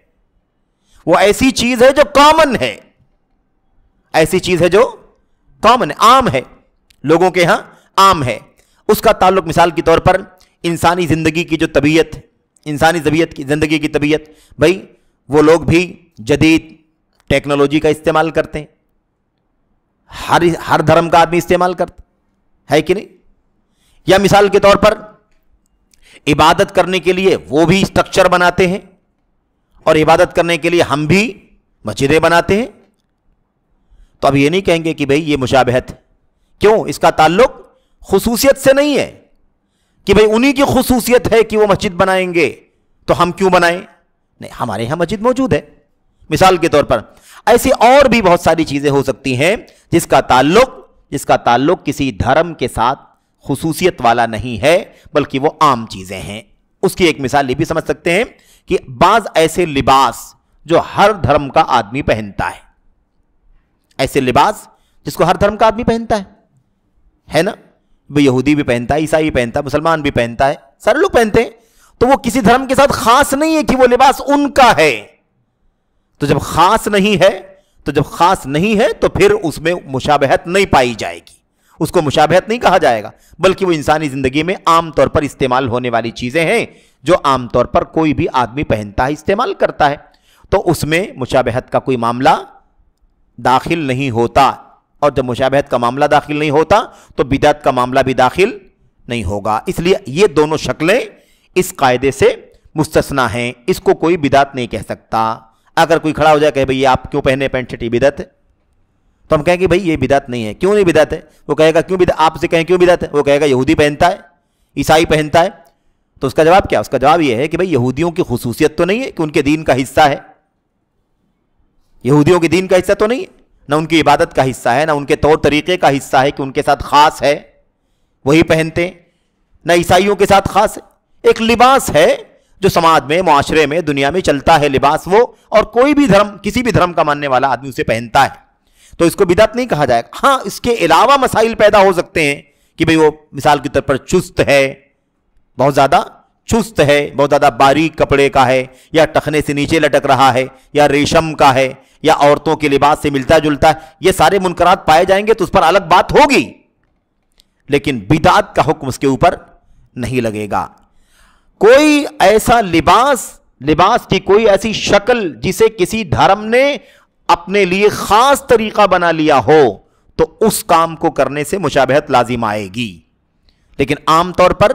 وہ ایسی چیز ہے جو کامن ہے، ایسی چیز ہے جو کامن ہے، عام ہے، لوگوں کے ہاں عام ہے. اس کا تعلق مثال کے طور پر انسانی زندگی کی جو طبیعت، انسانی زندگی کی طبیعت، بھائی وہ لوگ بھی جدید ٹیکنالوجی کا استعمال کرتے ہیں، ہر دھرم کا آدمی استعمال کرتا ہے کہ نہیں. یا مثال کے طور پر عبادت کرنے کے لیے وہ بھی اسٹرکچر بناتے ہیں اور عبادت کرنے کے لیے ہم بھی مسجدیں بناتے ہیں. تو اب یہ نہیں کہیں گے کہ بھئی یہ مشابہت. کیوں؟ اس کا تعلق خصوصیت سے نہیں ہے کہ بھئی انہی کی خصوصیت ہے کہ وہ مسجد بنائیں گے تو ہم کیوں بنائیں. نہیں، ہمارے یہاں مسجد موجود ہے. مثال کے طور پر ایسی اور بھی بہت ساری چیزیں ہو سکتی ہیں جس کا تعلق کسی دھرم کے ساتھ خصوصیت والا نہیں ہے بلکہ وہ عام چیزیں ہیں. اس کی ایک مثال یہ بھی سمجھ سکتے ہیں کہ بعض ایسے لباس جو ہر دھرم کا آدمی پہنتا ہے، ایسے لباس جس کو ہر دھرم کا آدمی پہنتا ہے نا، وہ یہودی بھی پہنتا ہے، عیسائی پہنتا ہے، مسلمان بھی پہنتا ہے، سارے لوگ پہنتے ہیں. تو وہ کسی دھرم کے ساتھ خاص نہیں ہے کہ وہ لباس ان کا ہے. تو جب خاص نہیں ہے تو پھر اس میں مشابہت نہیں پائی جائے گی، اس کو مشابہت نہیں کہا جائے گا، بلکہ وہ انسانی زندگی میں عام طور پر استعمال ہونے والی چیزیں ہیں جو عام طور پر کوئی بھی آدمی پہنتا ہے، استعمال کرتا ہے. تو اس میں مشابہت کا کوئی معاملہ داخل نہیں ہوتا، اور جب مشابہت کا معاملہ داخل نہیں ہوتا تو بدعت کا معاملہ بھی داخل نہیں ہوگا. اس لیے یہ دونوں شکلیں اس قاعدے سے مستثنا ہیں، اس کو کوئی بدعت نہیں کہہ سکتا. اگر کوئی کھڑا ہو جائے کہ بھئی آپ کیوں پہنے پینٹ شرٹ، یہ بدعت ہے، تو ہم کہیں کہ بھئی یہ بدعت نہیں ہے. کیوں نہیں بدعت ہے؟ وہ کہے گا کیوں بدعت، آپ سے کہیں کیوں بدعت ہے، وہ کہے گا یہودی پہنتا ہے، عیسائی پہنتا ہے. تو اس کا جواب کیا؟ اس کا جواب یہ ہے کہ بھئی یہودیوں کی خصوصیت تو نہیں ہے کہ ان کے دین کا حصہ ہے، یہودیوں کے دین کا حصہ تو نہیں ہے، نہ ان کی عبادت کا حصہ ہے، نہ ان کے طور طریقے کا حصہ ہے کہ ان کے ساتھ خاص ہے وہی پہنتے ہیں، نہ عیسائیوں کے ساتھ خاص ہے. ایک لباس ہے جو سماج میں، معاشرے میں، دنیا میں چلتا ہے لباس وہ، اور کوئی بھی دھرم، کسی بھی دھرم کا ماننے والا آدمی اسے پہنتا ہے، تو اس کو بدعت نہیں کہا جائے گا. ہاں اس کے علاوہ مسائل پیدا ہو سکتے ہیں کہ بھئی وہ مثال کے طور پر چست ہے، بہت زیادہ چست ہے، بہت زیادہ باریک کپڑے کا ہے، یا ٹخنے سے نیچے لٹک رہا ہے، یا ریشم کا ہے، یا عورتوں کے لباس سے ملتا جلتا ہے، یہ سارے منکرات پائے جائیں گے تو اس پر الگ بات ہوگی، لیکن بدعت کا حکم اس کے اوپر نہیں لگے گا۔ کوئی ایسا لباس کی کوئی ایسی شکل جسے کسی دھرم نے اپنے لیے خاص طریقہ بنا لیا ہو تو اس کام کو کرنے سے مشابہت لازم آئے گی، لیکن عام طور پر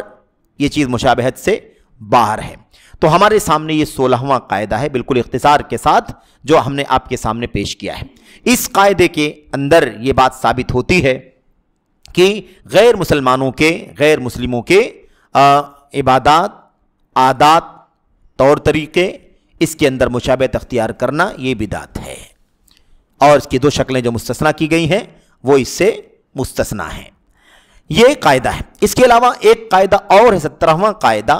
یہ چیز مشابہت سے باہر ہے۔ تو ہمارے سامنے یہ 16واں قاعدہ ہے، بالکل اختصار کے ساتھ جو ہم نے آپ کے سامنے پیش کیا ہے۔ اس قاعدے کے اندر یہ بات ثابت ہوتی ہے کہ غیر مسلموں کے عبادات، عادات، طور طریقے، اس کے اندر مشابہت اختیار کرنا یہ بدعت ہے، اور اس کی دو شکلیں جو مستثنیٰ کی گئی ہیں وہ اس سے مستثنیٰ ہیں۔ یہ قاعدہ ہے۔ اس کے علاوہ ایک قاعدہ اور ہے، 17واں قاعدہ۔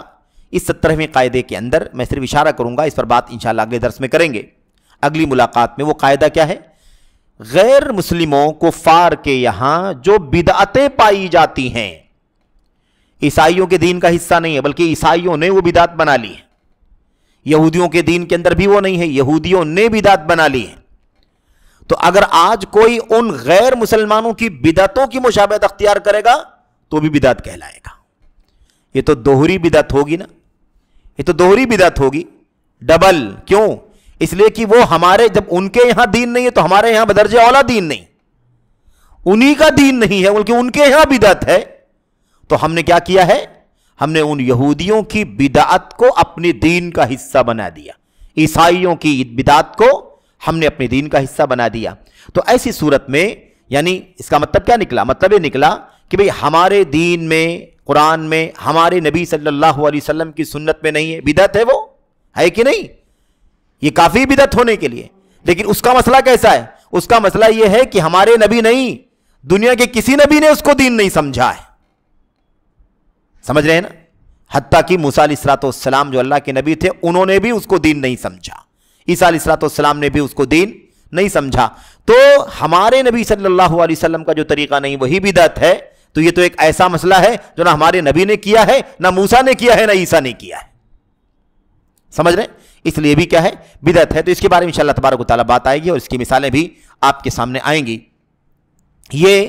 اس 17ویں قاعدے کے اندر میں صرف اشارہ کروں گا، اس پر بات انشاءاللہ اگلے درس میں کریں گے، اگلی ملاقات میں۔ وہ قاعدہ کیا ہے؟ غیر مسلموں کفار کے یہاں جو بدعتیں پائی جاتی ہیں، عیسائیوں کے دین کا حصہ نہیں ہے، بلکہ عیسائیوں نے وہ بدعت بنا لی ہے۔ یہودیوں کے دین کے اندر بھی وہ نہیں ہے، یہودیوں نے بدعت بنا لی ہے۔ تو اگر آج کوئی ان غیر مسلمانوں کی بدعتوں کی مشابہت اختیار کرے گا تو بھی بدعت کہلائے گا۔ یہ تو دوہری بدعت ہوگی نا، یہ تو دوہری بدعت ہوگی، ڈبل۔ کیوں؟ اس لیے کہ وہ ہمارے، جب ان کے یہاں دین نہیں ہے تو ہمارے یہاں بدرجہ اولا دین نہیں، انہی کا دین نہیں ہے بلکہ ان کے یہاں بدعت ہے۔ تو ہم نے کیا کیا ہے؟ ہم نے ان یہودیوں کی بدعت کو اپنے دین کا حصہ بنا دیا، عیسائیوں کی بدعت کو ہم نے اپنے دین کا حصہ بنا دیا۔ تو ایسی صورت میں یعنی اس کا مطلب کیا نکلا؟ مطلب یہ نکلا کہ بھئی ہمارے دین میں، قرآن میں، ہمارے نبی صلی اللہ علیہ وسلم کی سنت میں نہیں ہے، بدعت ہے، وہ ہے کہ نہیں؟ یہ کافی بدعت ہونے کے لیے، لیکن اس کا مسئلہ کیسا ہے؟ اس کا مسئلہ یہ ہے کہ ہمارے نبی نہیں، دنیا کے کسی نبی نے اس کو دین نہیں سمجھا ہے۔ سمجھ رہے ہیں نا؟ حتیٰ کہ موسیٰ علیہ السلام جو اللہ کے نبی تھے، انہوں نے بھی اس کو دین نہیں سمجھا، عیسیٰ علیہ السلام نے بھی اس کو دین نہیں سمجھا۔ تو ہمارے نبی صلی اللہ علیہ وسلم کا جو طریقہ نہیں وہی بدعت ہے، تو یہ تو ایک ایسا مسئلہ ہے جو نہ ہمارے نبی نے کیا ہے، نہ موسیٰ نے کیا ہے، نہ عیسیٰ نے کیا ہے۔ سمجھ رہے ہیں؟ اس لیے بھی کیا ہے؟ بدعت ہے۔ تو اس کے بارے میں انشاءاللہ تبارک و تعالیٰ بات آئے گی اور اس کی مثالیں بھی آپ کے سامنے آئیں گی۔ یہ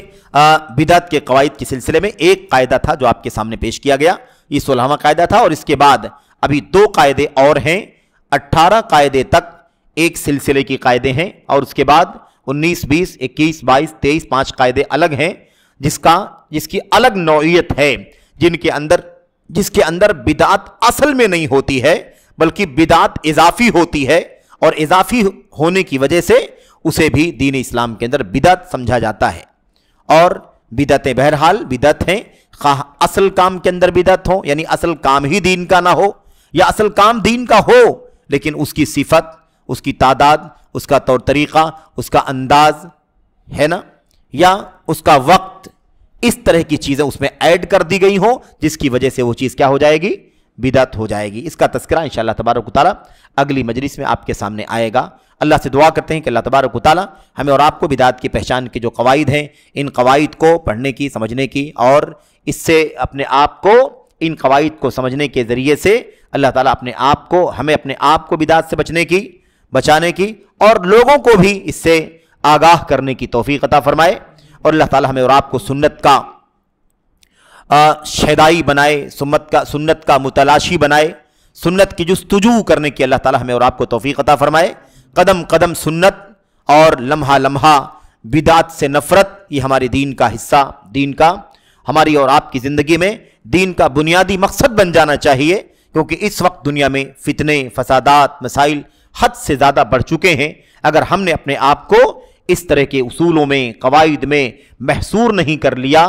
بدعت کے قواعد کے سلسلے میں ایک قاعدہ تھا جو آپ کے سامنے پیش کیا گیا، یہ 16واں قاعدہ تھا، اور اس کے بعد ابھی 2 قاعدے اور ہیں، 18 قاعدے تک ایک سلسلے کی قاعدے ہیں، اور اس کے بعد 19، 20، 21، 22، 23 5 قاعدے الگ ہیں جس کی الگ نوعیت ہے، جس کے اندر بدعت اصل میں نہیں ہوتی ہے بلکہ بدعت اضافی ہوتی ہے، اور اضافی ہونے کی وجہ سے اسے بھی دین اسلام کے اندر بدعت سمجھا جاتا ہے۔ اور بدعتیں بہرحال بدعت ہیں، خواہ اصل کام کے اندر بدعت ہو، یعنی اصل کام ہی دین کا نہ ہو، یا اصل کام دین کا ہو لیکن اس کی صفت، اس کی تعداد، اس کا طور طریقہ، اس کا انداز ہے نا، یا اس کا وقت، اس طرح کی چیزیں اس میں ایڈ کر دی گئی ہوں جس کی وجہ سے وہ چیز کیا ہو جائے گی؟ بدعت ہو جائے گی۔ اس کا تذکرہ انشاءاللہ تبارک و تعالیٰ اگلی مجلس میں آپ کے سامنے آئے گا۔ اللہ سے دعا کرتے ہیں کہ اللہ تبارک و تعالیٰ ہمیں اور آپ کو بدعت کی پہچان کے جو قواعد ہیں، ان قواعد کو پڑھنے کی، سمجھنے کی، اور اس سے اپنے آپ کو، ان قواعد کو سمجھنے کے ذریعے سے اللہ تعالیٰ ہمیں اپنے آپ کو بدعت سے بچانے کی اور لوگوں کو بھی اس سے آگاہ کرنے کی توفیق عطا فرمائے، اور اللہ تعالیٰ ہمیں اور آپ کو سنت کا شیدائی بنائے، سنت کا متلاشی بنائے، سنت کی جستجو کرنے کی اللہ تعالیٰ ہمیں اور آپ کو توفیق عطا فرمائے۔ قدم قدم سنت اور لمحہ لمحہ بدعت سے نفرت، یہ ہمارے دین کا حصہ، دین کا ہماری اور آپ کی زندگی میں دین کا بنیادی مقصد بن جانا چاہیے، کیونکہ اس وقت دنیا میں فتنے، فسادات، مسائل حد سے زیادہ بڑھ چکے ہیں۔ اگر ہم نے اپنے آپ کو اس طرح کے اصولوں میں، قواعد میں محصور نہیں کر لیا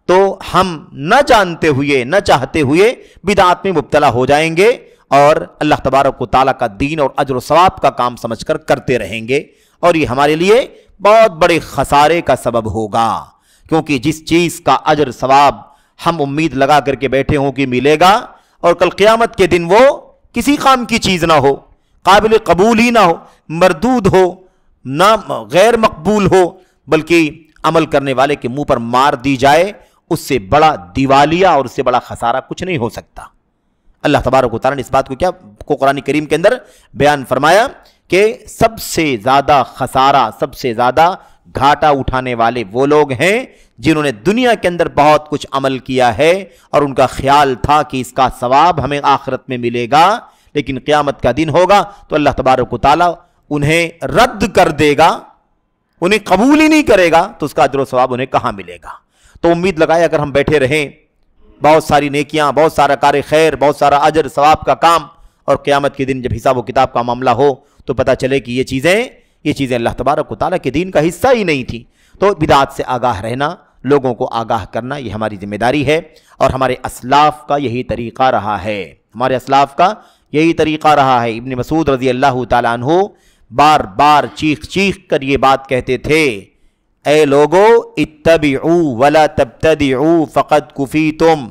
تو ہم نہ جانتے ہوئے، نہ چاہتے ہوئے بدعات میں مبتلا ہو جائیں گے، اور اللہ تبارک و تعالیٰ کا دین اور اجر و ثواب کا کام سمجھ کر کرتے رہیں گے، اور یہ ہمارے لیے بہت بڑے خسارے کا سبب ہوگا، کیونکہ جس چیز کا اجر ثواب ہم امید لگا کر کے بیٹھے ہوں کہ ملے گا، اور کل قیامت کے دن وہ کسی کام کی چیز نہ ہو، قابل قبول ہی نہ ہو، مردود ہو، نہ غیر مقبول ہو، بلکہ عمل کرنے والے کے منہ پر مار دی جائے، اس سے بڑا دیوالیہ اور اس سے بڑا خسارہ کچھ نہیں ہو سکتا۔ اللہ تبارک و تعالیٰ نے اس بات کو قرآن کریم کے اندر بیان فرمایا کہ سب سے زیادہ خسارہ، سب سے زیادہ گھاٹا اٹھانے والے وہ لوگ ہیں جنہوں نے دنیا کے اندر بہت کچھ عمل کیا ہے اور ان کا خیال تھا کہ اس کا ثواب ہمیں آخرت میں ملے گا، لیکن قیامت کا دن ہوگا تو اللہ تبارک و تعالیٰ انہیں رد کر دے گا، انہیں قبول ہی نہیں کرے گا، تو اس کا اجر و ثواب انہیں کہاں ملے گا؟ تو امید لگائے اگر ہم بیٹھے رہیں، بہت ساری نیکیاں، بہت سارا کار خیر، بہت سارا اجر ثواب کا کام، اور قیامت کے دن جب حساب و کتاب کا معاملہ ہو تو پتہ چلے کہ یہ چیزیں اللہ تبارک و تعالیٰ کے دین کا حصہ ہی نہیں تھی۔ تو بدعات سے آگاہ رہنا، لوگوں کو آگاہ کرنا، یہ ہماری ذمہ داری ہے، اور ہمارے اسلاف کا یہی طریقہ رہا ہے، ہمارے اسلاف کا یہی طریقہ رہا ہے۔ ابن مسعود رضی اللہ تعالیٰ عنہ بار بار چیخ کر یہ بات کہتے تھے، اے لوگو اتبعوا ولا تبتدعوا فقد کفیتم،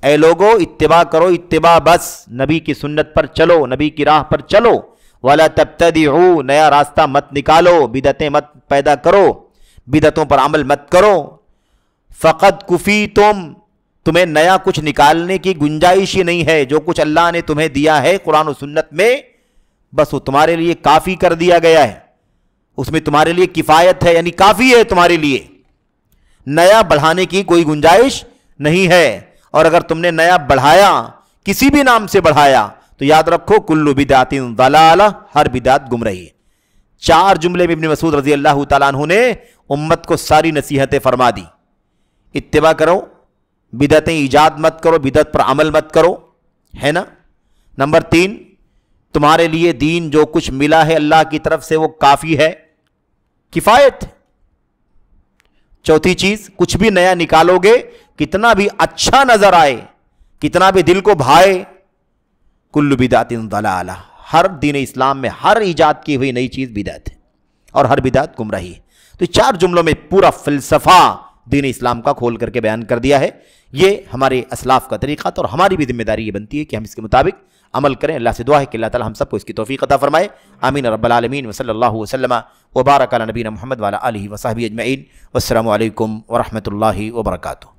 اے لوگو اتباع کرو، اتباع بس، نبی کی سنت پر چلو، نبی کی راہ پر چلو، ولا تبتدعوا، نیا راستہ مت نکالو، بدعتیں مت پیدا کرو، بدعتوں پر عمل مت کرو، فقد کفیتم، تمہیں نیا کچھ نکالنے کی گنجائش ہی نہیں ہے، جو کچھ اللہ نے تمہیں دیا ہے قرآن و سنت میں بس وہ تمہارے لیے کافی کر دیا گیا ہے، اس میں تمہارے لیے کفایت ہے، یعنی کافی ہے تمہارے لیے، نیا بڑھانے کی کوئی گنجائش نہیں ہے، اور اگر تم نے نیا بڑھایا، کسی بھی نام سے بڑھایا، تو یاد رکھو کل بدعت ضلالہ، ہر بدعت گمراہی ہے۔ 4 جملے میں ابن مسعود رضی اللہ تعالیٰ عنہ نے امت کو ساری نصیحتیں فرما دی، اتباع کرو، بدعتیں ایجاد مت کرو، بدعت پر عمل مت کرو، ہے نا۔ نمبر 3، تمہارے لیے دین جو کچھ ملا ہے اللہ کی طرف سے وہ کافی ہے، کفایت۔ چوتھی چیز، کچھ بھی نیا نکالو گے، کتنا بھی اچھا نظر آئے، کتنا بھی دل کو بھائے، کل بدعت ضلالہ، ہر دین اسلام میں ہر ایجاد کی ہوئی نئی چیز بدعت ہے، اور ہر بدعت گمراہی ہے۔ تو 4 جملوں میں پورا فلسفہ دین اسلام کا کھول کر کے بیان کر دیا ہے۔ یہ ہمارے اسلاف کا طریقہ تھا، اور ہماری بھی ذمہ داری یہ بنتی ہے کہ ہم اس کے مطابق عمل کریں۔ اللہ سے دعا ہے کہ اللہ تعالی ہم سب کو اس کی توفیق عطا فرمائے، آمین رب العالمین، وصلی اللہ وسلم وبارک علی نبینا محمد وعلی آلہ وصحبہ اجمعین، والسلام علیکم ورحمۃ اللہ وبرکاتہ۔